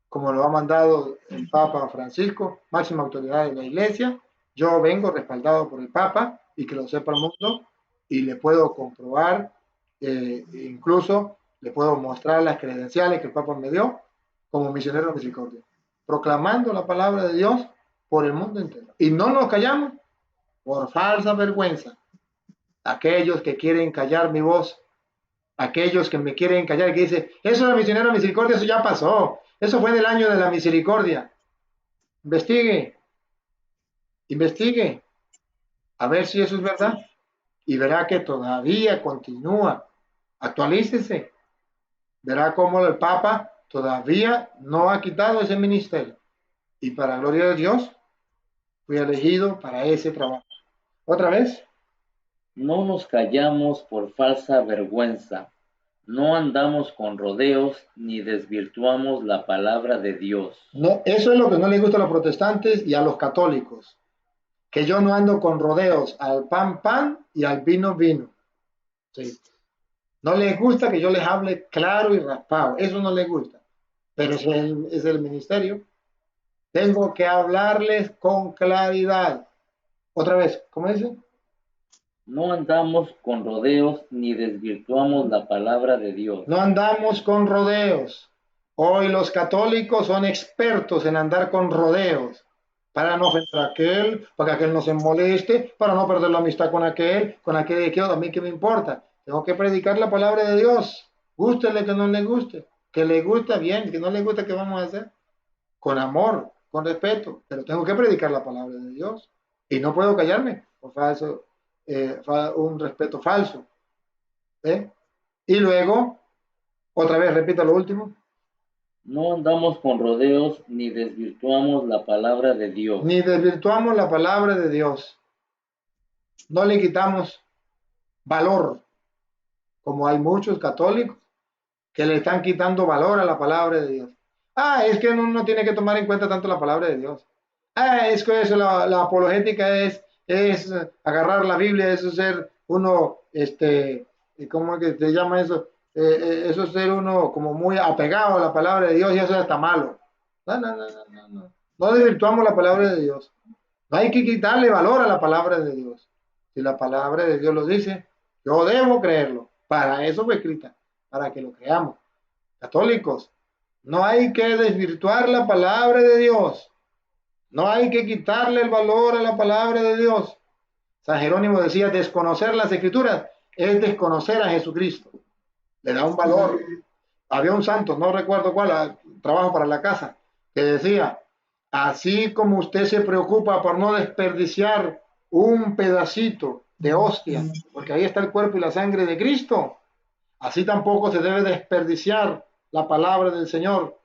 como lo ha mandado el Papa Francisco, máxima autoridad de la Iglesia. Yo vengo respaldado por el Papa y que lo sepa el mundo y le puedo comprobar, incluso le puedo mostrar las credenciales que el Papa me dio como misionero de misericordia, proclamando la palabra de Dios por el mundo entero. Y no nos callamos por falsa vergüenza. Aquellos que quieren callar mi voz, aquellos que me quieren callar, que dicen, eso de misionero de misericordia, eso ya pasó, eso fue en el año de la misericordia. Investigue, investigue, a ver si eso es verdad, y verá que todavía continúa. Actualícese, verá cómo el Papa todavía no ha quitado ese ministerio. Y para gloria de Dios, fui elegido para ese trabajo. ¿Otra vez? No nos callamos por falsa vergüenza. No andamos con rodeos ni desvirtuamos la palabra de Dios. No, eso es lo que no les gusta a los protestantes y a los católicos. Que yo no ando con rodeos, al pan, pan y al vino, vino. Sí. No les gusta que yo les hable claro y raspado, eso no les gusta, pero es el ministerio. Tengo que hablarles con claridad. Otra vez, ¿cómo dice? No andamos con rodeos ni desvirtuamos la palabra de Dios. No andamos con rodeos. Hoy los católicos son expertos en andar con rodeos para no ofender a aquel, para que aquel no se moleste, para no perder la amistad con aquel que a mí qué me importa. Tengo que predicar la palabra de Dios. Gústele que no le guste. Que le gusta bien, que no le gusta, ¿qué vamos a hacer? Con amor, con respeto, pero tengo que predicar la palabra de Dios. Y no puedo callarme por falso, un respeto falso. ¿Eh? Y luego, otra vez, repita lo último. No andamos con rodeos ni desvirtuamos la palabra de Dios. Ni desvirtuamos la palabra de Dios. No le quitamos valor, como hay muchos católicos que le están quitando valor a la palabra de Dios. Es que uno no tiene que tomar en cuenta tanto la palabra de Dios. Es que eso, la apologética es agarrar la Biblia, eso es ser uno, ¿cómo es que se llama eso? Eso es ser uno como muy apegado a la palabra de Dios y eso está malo. No, no, no, no, no, no. No desvirtuamos la palabra de Dios. No hay que quitarle valor a la palabra de Dios. Si la palabra de Dios lo dice, yo debo creerlo. Para eso fue escrita, para que lo creamos. Católicos, no hay que desvirtuar la palabra de Dios. No hay que quitarle el valor a la palabra de Dios. San Jerónimo decía, desconocer las escrituras es desconocer a Jesucristo. Le da un valor. Había un santo, no recuerdo cuál, trabajo para la casa, que decía, así como usted se preocupa por no desperdiciar un pedacito de hostia, porque ahí está el cuerpo y la sangre de Cristo, así tampoco se debe desperdiciar la palabra del Señor,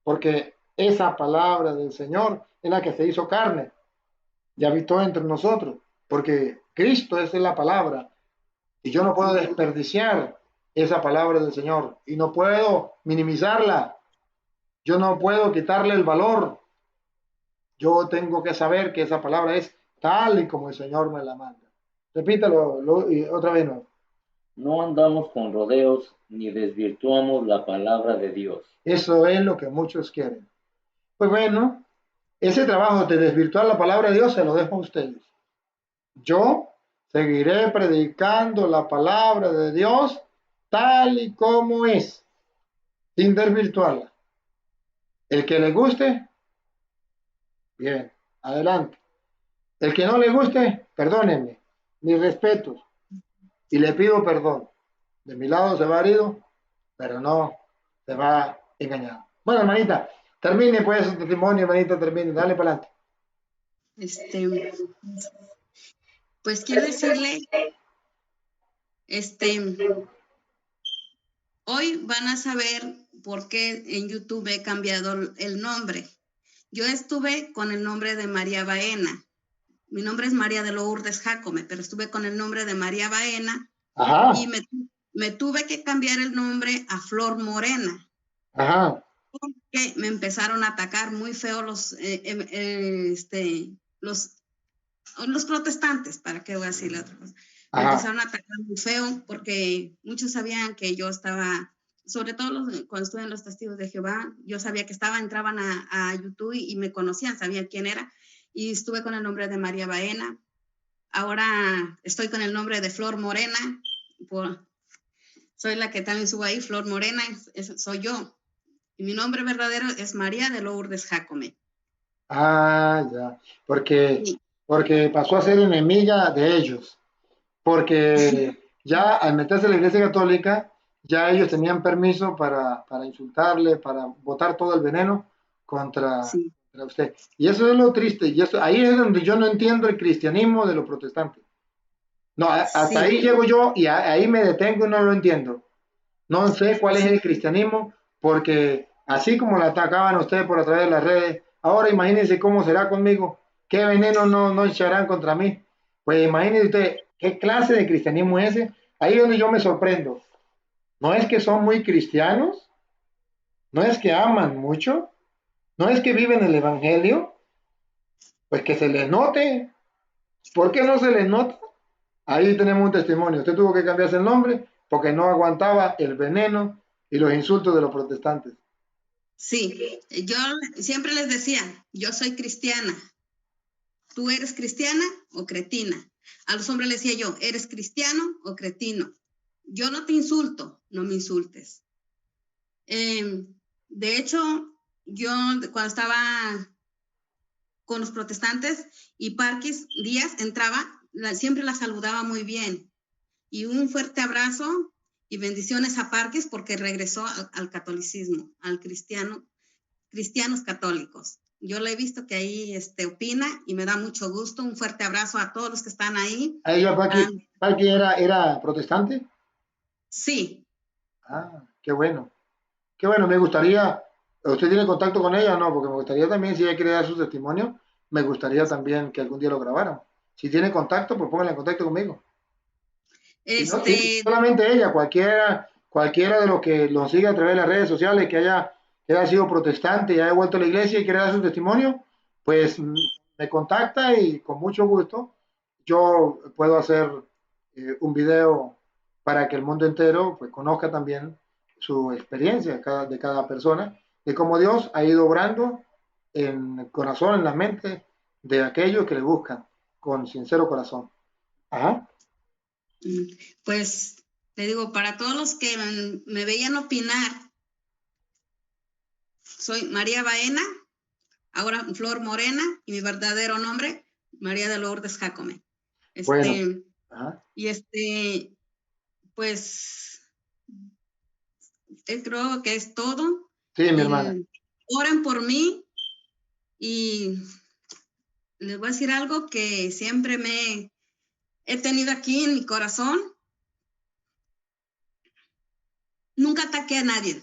porque esa palabra del Señor es la que se hizo carne y habitó entre nosotros, porque Cristo es la palabra y yo no puedo desperdiciar esa palabra del Señor y no puedo minimizarla, yo no puedo quitarle el valor, yo tengo que saber que esa palabra es tal y como el Señor me la manda. Repítalo otra vez. No. No andamos con rodeos ni desvirtuamos la palabra de Dios. Eso es lo que muchos quieren. Pues bueno, ese trabajo de desvirtuar la palabra de Dios se lo dejo a ustedes. Yo seguiré predicando la palabra de Dios tal y como es, sin desvirtuarla. El que le guste, bien, adelante. El que no le guste, perdónenme, mis respetos, y le pido perdón. De mi lado se va herido, pero no se va engañado. Bueno, hermanita, termine pues su testimonio, hermanita, termine, dale para adelante. Pues quiero decirle, hoy van a saber por qué en YouTube he cambiado el nombre. Yo estuve con el nombre de María Baena. Mi nombre es María de Lourdes Jácome, pero estuve con el nombre de María Baena. Ajá. Y me tuve que cambiar el nombre a Flor Morena. Ajá. Porque me empezaron a atacar muy feo los protestantes, ¿para qué voy a decirle otra cosa? Me empezaron a atacar muy feo porque muchos sabían que yo estaba, sobre todo cuando estuve en los Testigos de Jehová, yo sabía que entraban a YouTube y me conocían, sabían quién era, y estuve con el nombre de María Baena. Ahora estoy con el nombre de Flor Morena, soy la que también subo ahí, Flor Morena, soy yo. Y mi nombre verdadero es María de Lourdes Jácome. Ya, porque pasó a ser enemiga de ellos, porque ya al meterse en la Iglesia Católica, ya ellos tenían permiso para insultarle, para botar todo el veneno contra usted. Y eso es lo triste, y ahí es donde yo no entiendo el cristianismo de los protestantes. No, hasta ahí llego yo y ahí me detengo y no lo entiendo. No sé cuál es el cristianismo, porque así como la atacaban ustedes por a través de las redes, ahora imagínense cómo será conmigo, qué veneno no echarán contra mí. Pues imagínense usted, qué clase de cristianismo es ese. Ahí es donde yo me sorprendo. No es que son muy cristianos, no es que aman mucho, no es que viven el evangelio, pues que se les note. ¿Por qué no se les nota? Ahí tenemos un testimonio. Usted tuvo que cambiarse el nombre porque no aguantaba el veneno y los insultos de los protestantes. Sí, yo siempre les decía, yo soy cristiana. ¿Tú eres cristiana o cretina? A los hombres les decía yo, ¿eres cristiano o cretino? Yo no te insulto, no me insultes. De hecho, yo cuando estaba con los protestantes y Parquis Díaz entraba, siempre la saludaba muy bien. Y un fuerte abrazo y bendiciones a Parquis porque regresó al catolicismo, al cristianos católicos. Yo le he visto que ahí opina y me da mucho gusto. Un fuerte abrazo a todos los que están ahí. ¿Parquis era protestante? Sí. Qué bueno. Qué bueno, me gustaría ¿Usted tiene contacto con ella? No, porque me gustaría también, si ella quiere dar su testimonio, me gustaría también que algún día lo grabaran. Si tiene contacto, pues póngala en contacto conmigo. Y no Este, solamente ella, cualquiera de los que lo siga a través de las redes sociales, que haya sido protestante y haya vuelto a la iglesia y quiere dar su testimonio, pues me contacta y con mucho gusto yo puedo hacer un video para que el mundo entero pues, conozca también su experiencia de cada persona, de cómo Dios ha ido obrando en el corazón, en la mente de aquellos que le buscan con sincero corazón. Ajá. pues le digo, para todos los que me veían opinar, soy María Baena, ahora Flor Morena, y mi verdadero nombre, María de Lourdes Jacome. Bueno, ajá. Y pues, creo que es todo. Sí, mi hermana. Y oren por mí, y les voy a decir algo que siempre he tenido aquí en mi corazón. Nunca ataqué a nadie.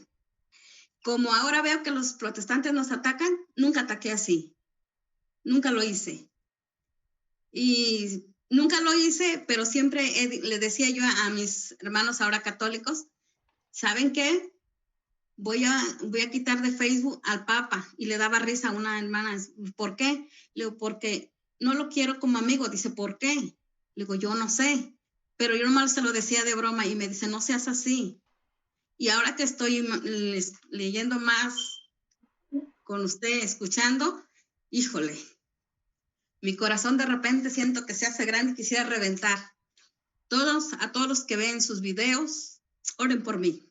Como ahora veo que los protestantes nos atacan, nunca ataqué así. Nunca lo hice. Y nunca lo hice, pero siempre le decía yo a mis hermanos ahora católicos, ¿saben qué? Voy a quitar de Facebook al Papa. Y le daba risa a una hermana. ¿Por qué? Le digo, porque no lo quiero como amigo. Dice, ¿por qué? Le digo, yo no sé. Pero yo nomás se lo decía de broma y me dice, no seas así. Y ahora que estoy leyendo más con usted, escuchando, híjole, mi corazón de repente siento que se hace grande y quisiera reventar. A todos los que ven sus videos, oren por mí.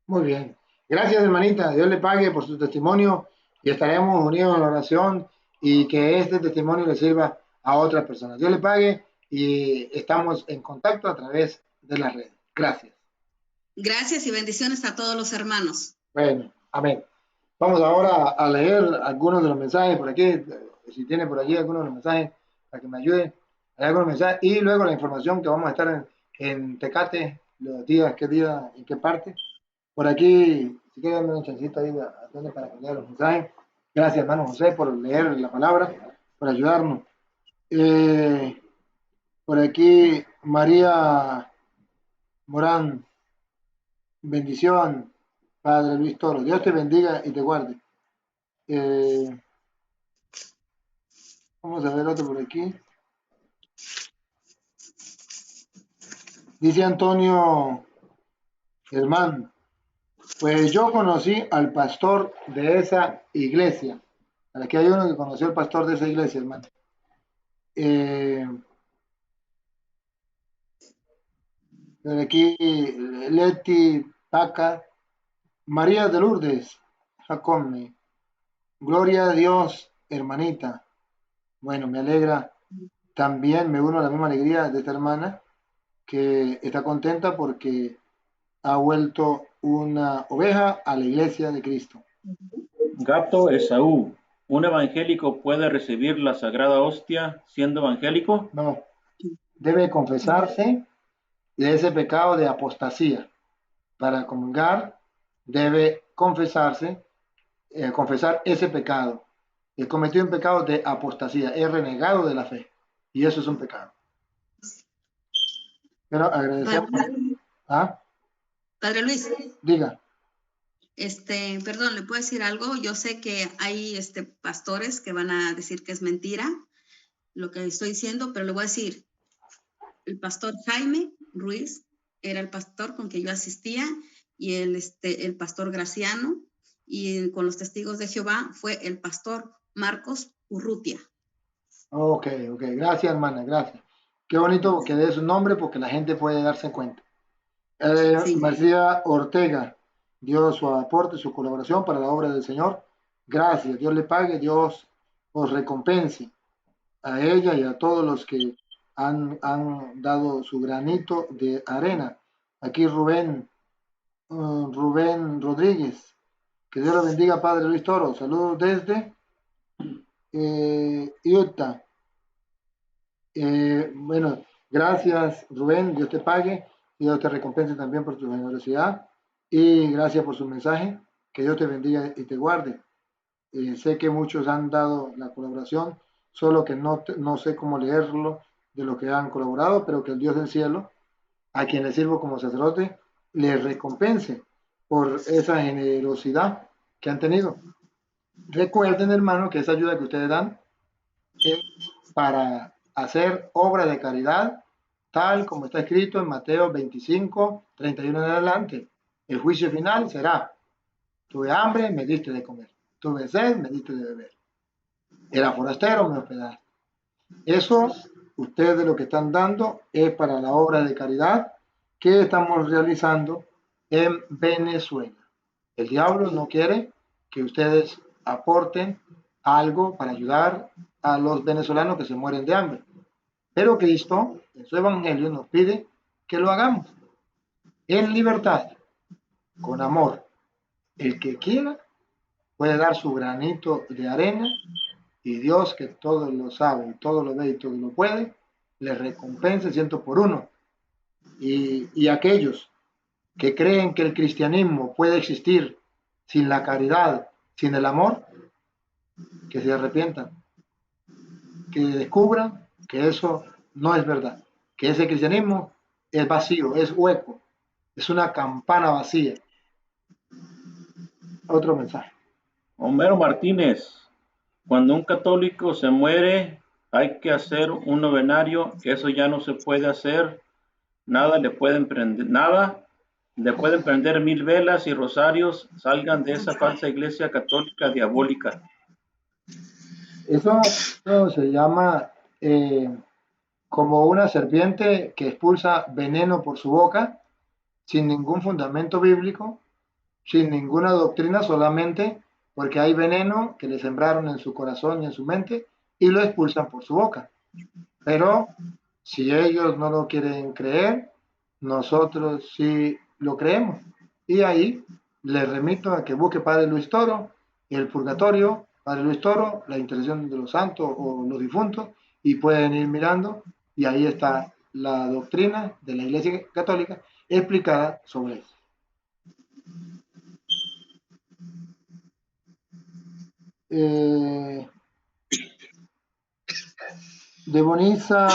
Muy bien. Gracias, hermanita. Dios le pague por su testimonio y estaremos unidos en la oración y que este testimonio le sirva a otras personas. Dios le pague y estamos en contacto a través de las redes. Gracias. Gracias y bendiciones a todos los hermanos. Bueno, amén. Vamos ahora a leer algunos de los mensajes por aquí. Si tiene por allí algunos de los mensajes para que me ayude a leer algunos mensajes y luego la información que vamos a estar en Tecate, los días, qué día, en qué parte. Por aquí, si quieren darme un chancito ahí para que lea los mensajes. Gracias, hermano José, por leer la palabra, por ayudarnos. Eh, por aquí, María Morán, bendición, Padre Luis Toro. Dios te bendiga y te guarde. Eh, vamos a ver otro por aquí. Dice Antonio Germán, pues yo conocí al pastor de esa iglesia. Aquí hay uno que conoció al pastor de esa iglesia, hermano. Por aquí, Leti, Paca, María de Lourdes, Jacome. Gloria a Dios, hermanita. Bueno, me alegra. También me uno a la misma alegría de esta hermana que está contenta porque ha vuelto una oveja a la iglesia de Cristo. Gato Esaú, ¿un evangélico puede recibir la sagrada hostia siendo evangélico? No, debe confesarse de ese pecado de apostasía. Para comulgar debe confesar ese pecado. He cometido un pecado de apostasía, he renegado de la fe. Y eso es un pecado. Pero agradecemos. ¿Ah? Padre Luis, Diga. perdón, ¿le puedo decir algo? Yo sé que hay pastores que van a decir que es mentira lo que estoy diciendo, pero le voy a decir, el pastor Jaime Ruiz era el pastor con que yo asistía, y el pastor Graciano, y con los testigos de Jehová fue el pastor Marcos Urrutia. Ok. Gracias, hermana, gracias. Qué bonito que dé su nombre porque la gente puede darse cuenta. Sí. Marcia Ortega dio su aporte, su colaboración para la obra del Señor. Gracias, Dios le pague, Dios os recompense a ella y a todos los que han dado su granito de arena. Aquí Rubén Rodríguez, que Dios lo bendiga, Padre Luis Toro. Saludos desde Utah. Bueno, gracias Rubén, Dios te pague, Dios te recompense también por tu generosidad y gracias por su mensaje. Que Dios te bendiga y te guarde. Sé que muchos han dado la colaboración, solo que no sé cómo leerlo de lo que han colaborado, pero que el Dios del cielo, a quien le sirvo como sacerdote, le recompense por esa generosidad que han tenido. Recuerden, hermano, que esa ayuda que ustedes dan es para hacer obra de caridad, tal como está escrito en Mateo 25, 31 en adelante. El juicio final será: tuve hambre, me diste de comer; tuve sed, me diste de beber; era forastero, me hospedaste. Eso, ustedes lo que están dando es para la obra de caridad que estamos realizando en Venezuela. El diablo no quiere que ustedes aporten algo para ayudar a los venezolanos que se mueren de hambre. Pero Cristo, en su evangelio, nos pide que lo hagamos en libertad, con amor. El que quiera puede dar su granito de arena, y Dios, que todo lo sabe y todo lo ve y todo lo puede, le recompense 100 por 1. Y aquellos que creen que el cristianismo puede existir sin la caridad, sin el amor, que se arrepientan, que descubran que eso no es verdad, que ese cristianismo es vacío, es hueco, es una campana vacía. Otro mensaje. Homero Martínez, cuando un católico se muere, hay que hacer un novenario. Eso ya no se puede hacer. Nada le pueden prender 1000 velas y rosarios. Salgan de esa falsa iglesia católica diabólica. Eso se llama como una serpiente que expulsa veneno por su boca, sin ningún fundamento bíblico, sin ninguna doctrina, solamente porque hay veneno que le sembraron en su corazón y en su mente y lo expulsan por su boca. Pero si ellos no lo quieren creer, nosotros sí lo creemos. Y ahí les remito a que busque Padre Luis Toro, el purgatorio, Padre Luis Toro, la intercesión de los santos o los difuntos, y pueden ir mirando, y ahí está la doctrina de la Iglesia Católica explicada sobre eso. De Bonisa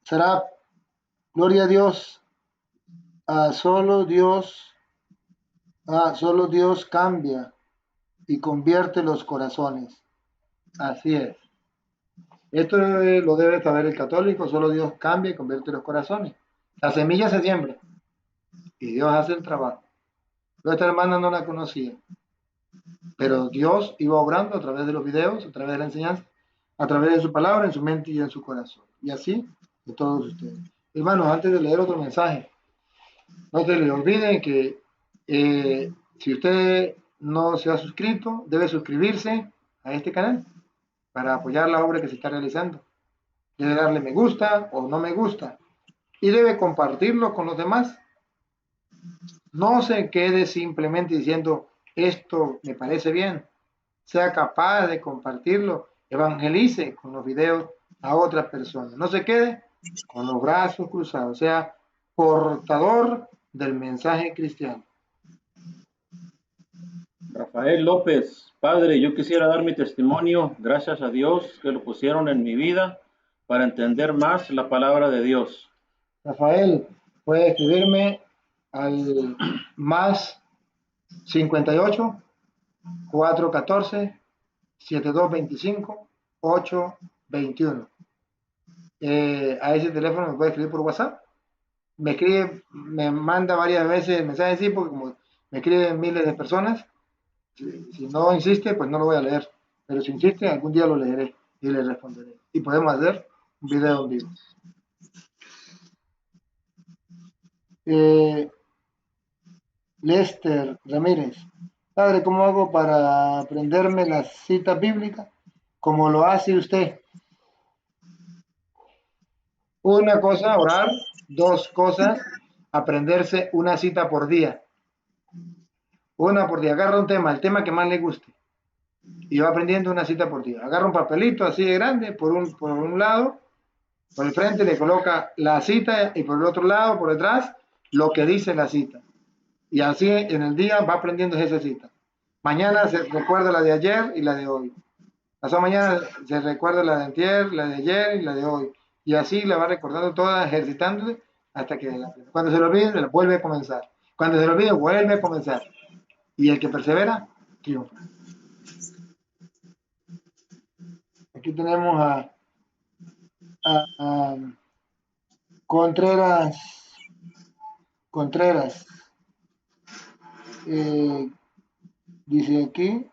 será, gloria a Dios, solo Dios cambia y convierte los corazones. Así es. Esto lo debe saber el católico: solo Dios cambia y convierte los corazones. La semilla se siembra y Dios hace el trabajo. Nuestra hermana no la conocía, pero Dios iba obrando a través de los videos, a través de la enseñanza, a través de su palabra, en su mente y en su corazón. Y así de todos ustedes. Hermanos, antes de leer otro mensaje, no se les olvide que si usted no se ha suscrito, debe suscribirse a este canal para apoyar la obra que se está realizando. Debe darle me gusta o no me gusta y debe compartirlo con los demás. No se quede simplemente diciendo esto me parece bien. Sea capaz de compartirlo, evangelice con los videos a otras personas. No se quede con los brazos cruzados, sea portador del mensaje cristiano. Rafael López, padre, yo quisiera dar mi testimonio. Gracias a Dios que lo pusieron en mi vida para entender más la palabra de Dios. Rafael, puede escribirme al más 58 414 7225 821. A ese teléfono me puede escribir por WhatsApp. Me escribe, me manda varias veces mensajes, sí, porque como me escriben miles de personas, si no insiste, pues no lo voy a leer. Pero si insiste, algún día lo leeré y le responderé. Y podemos hacer un video en vivo. Lester Ramírez, padre, ¿cómo hago para aprenderme las citas bíblicas como lo hace usted? Una cosa, orar; dos cosas, aprenderse una cita por día. Una por día, agarra un tema, el tema que más le guste, y va aprendiendo una cita por día. Agarra un papelito así de grande, por un lado, por el frente le coloca la cita y por el otro lado, por detrás, lo que dice la cita. Y así en el día va aprendiendo esa cita. Mañana se recuerda la de ayer y la de hoy. Pasado mañana se recuerda la de antier, la de ayer y la de hoy. Y así la va recordando toda, ejercitándose hasta que cuando se lo olvide, se la vuelve a comenzar. Cuando se lo olvide, vuelve a comenzar. Y el que persevera, triunfa. Aquí tenemos a Contreras. Contreras. Dice aquí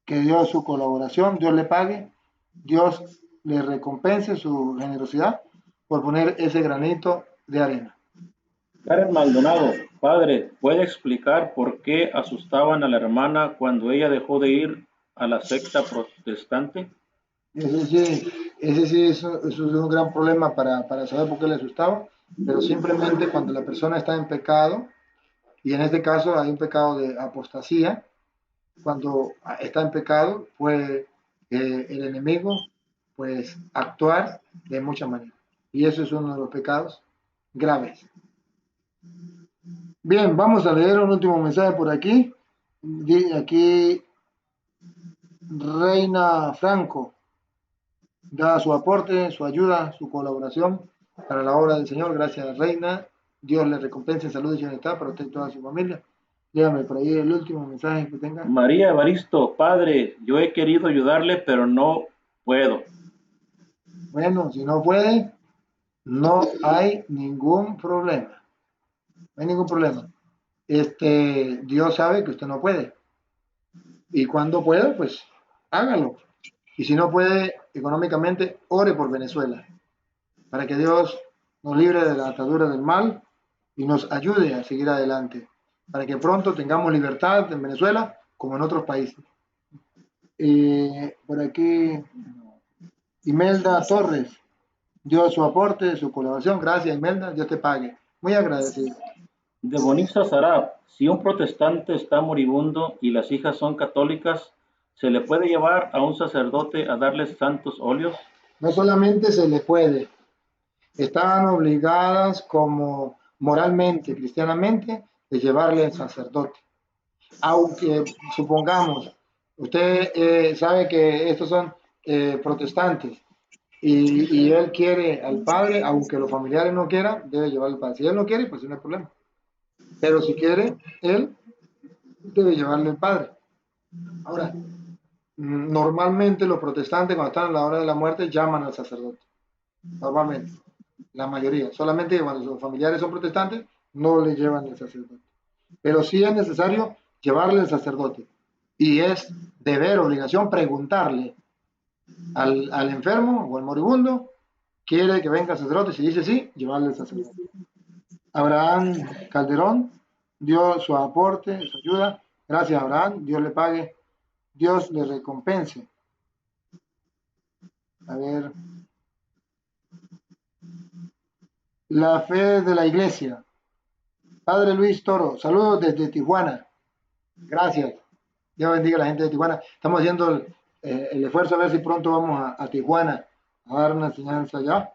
que Dios su colaboración, Dios le pague, Dios le recompense su generosidad por poner ese granito de arena. Karen Maldonado, padre, ¿puede explicar por qué asustaban a la hermana cuando ella dejó de ir a la secta protestante? Ese sí eso es un gran problema para saber por qué le asustaba, pero simplemente cuando la persona está en pecado, y en este caso hay un pecado de apostasía, cuando está en pecado, puede el enemigo pues actuar de muchas maneras. Y eso es uno de los pecados graves. Bien, vamos a leer un último mensaje por aquí. Aquí Reina Franco da su aporte, su ayuda, su colaboración para la obra del Señor. Gracias, Reina. Dios le recompense en salud y bienestar para usted y toda su familia. Dígame por ahí el último mensaje que tenga. María Evaristo, padre, yo he querido ayudarle, pero no puedo. Bueno, si no puede, no hay ningún problema. No hay ningún problema. Dios sabe que usted no puede. Y cuando pueda, pues hágalo. Y si no puede económicamente, ore por Venezuela, para que Dios nos libre de la atadura del mal y nos ayude a seguir adelante, para que pronto tengamos libertad en Venezuela como en otros países. Por aquí, Imelda Torres dio su aporte, su colaboración. Gracias, Imelda. Dios te pague. Muy agradecido. De Bonisa Sarab, si un protestante está moribundo y las hijas son católicas, ¿se le puede llevar a un sacerdote a darles santos óleos? No solamente se le puede, están obligadas como moralmente, cristianamente, de llevarle al sacerdote. Aunque supongamos, usted sabe que estos son protestantes y él quiere al padre, aunque los familiares no quieran, debe llevar al padre. Si él no quiere, pues no hay problema. Pero si quiere, él debe llevarle al padre. Ahora, normalmente los protestantes cuando están a la hora de la muerte llaman al sacerdote. Normalmente, la mayoría. Solamente cuando sus familiares son protestantes, no le llevan al sacerdote. Pero sí es necesario llevarle al sacerdote. Y es deber, obligación, preguntarle al enfermo o al moribundo, quiere que venga el sacerdote. Si dice sí, llevarle al sacerdote. Abraham Calderón dio su aporte, su ayuda. Gracias, Abraham. Dios le pague. Dios le recompense. A ver. La fe de la iglesia. Padre Luis Toro, saludos desde Tijuana. Gracias. Dios bendiga a la gente de Tijuana. Estamos haciendo el esfuerzo a ver si pronto vamos a Tijuana a dar una enseñanza allá.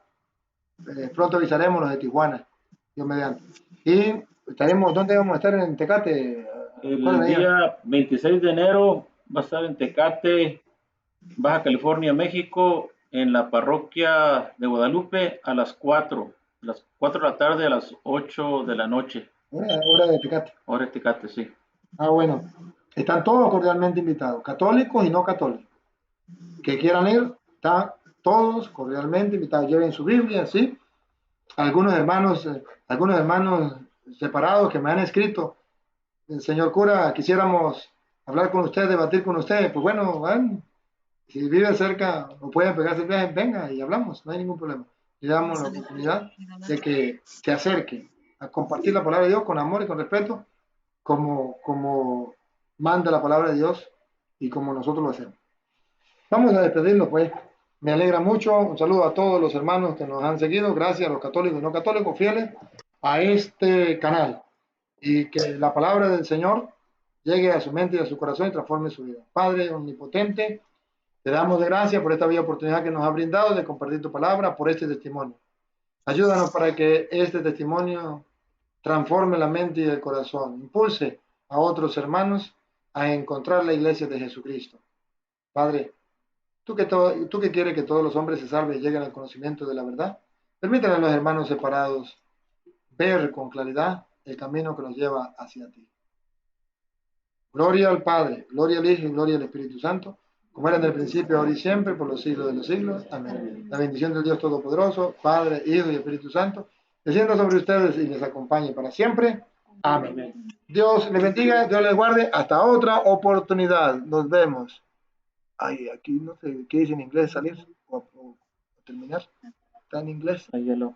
Pronto avisaremos los de Tijuana. Dios mediante. Y estaremos, ¿dónde vamos a estar en Tecate? El día 26 de enero va a estar en Tecate, Baja California, México, en la parroquia de Guadalupe a las 4 de la tarde a las 8 de la noche. Hora de Tecate. Hora de Tecate, sí. Ah, bueno. Están todos cordialmente invitados, católicos y no católicos. Que quieran ir, están todos cordialmente invitados. Lleven su Biblia, ¿sí? Algunos hermanos separados que me han escrito, señor cura, quisiéramos hablar con usted, debatir con usted. Pues bueno, si vive cerca o pueden pegarse el viaje, venga y hablamos, no hay ningún problema. Le damos la oportunidad de que se acerquen a compartir la palabra de Dios con amor y con respeto, como manda la palabra de Dios y como nosotros lo hacemos. Vamos a despedirnos, pues. Me alegra mucho. Un saludo a todos los hermanos que nos han seguido. Gracias a los católicos y no católicos fieles a este canal. Y que la palabra del Señor llegue a su mente y a su corazón y transforme su vida. Padre omnipotente, te damos de gracias por esta bella oportunidad que nos ha brindado de compartir tu palabra, por este testimonio. Ayúdanos para que este testimonio transforme la mente y el corazón, impulse a otros hermanos a encontrar la iglesia de Jesucristo. Padre, tú que quieres que todos los hombres se salven y lleguen al conocimiento de la verdad, permítele a los hermanos separados ver con claridad el camino que nos lleva hacia ti. Gloria al Padre, gloria al Hijo y gloria al Espíritu Santo, como era en el principio, ahora y siempre, por los siglos de los siglos. Amén. La bendición del Dios Todopoderoso, Padre, Hijo y Espíritu Santo, descienda sobre ustedes y les acompañe para siempre. Amén. Dios les bendiga, Dios les guarde. Hasta otra oportunidad. Nos vemos. Ay, aquí no sé qué dice en inglés, salir o terminar. Está en inglés. Ahí ya lo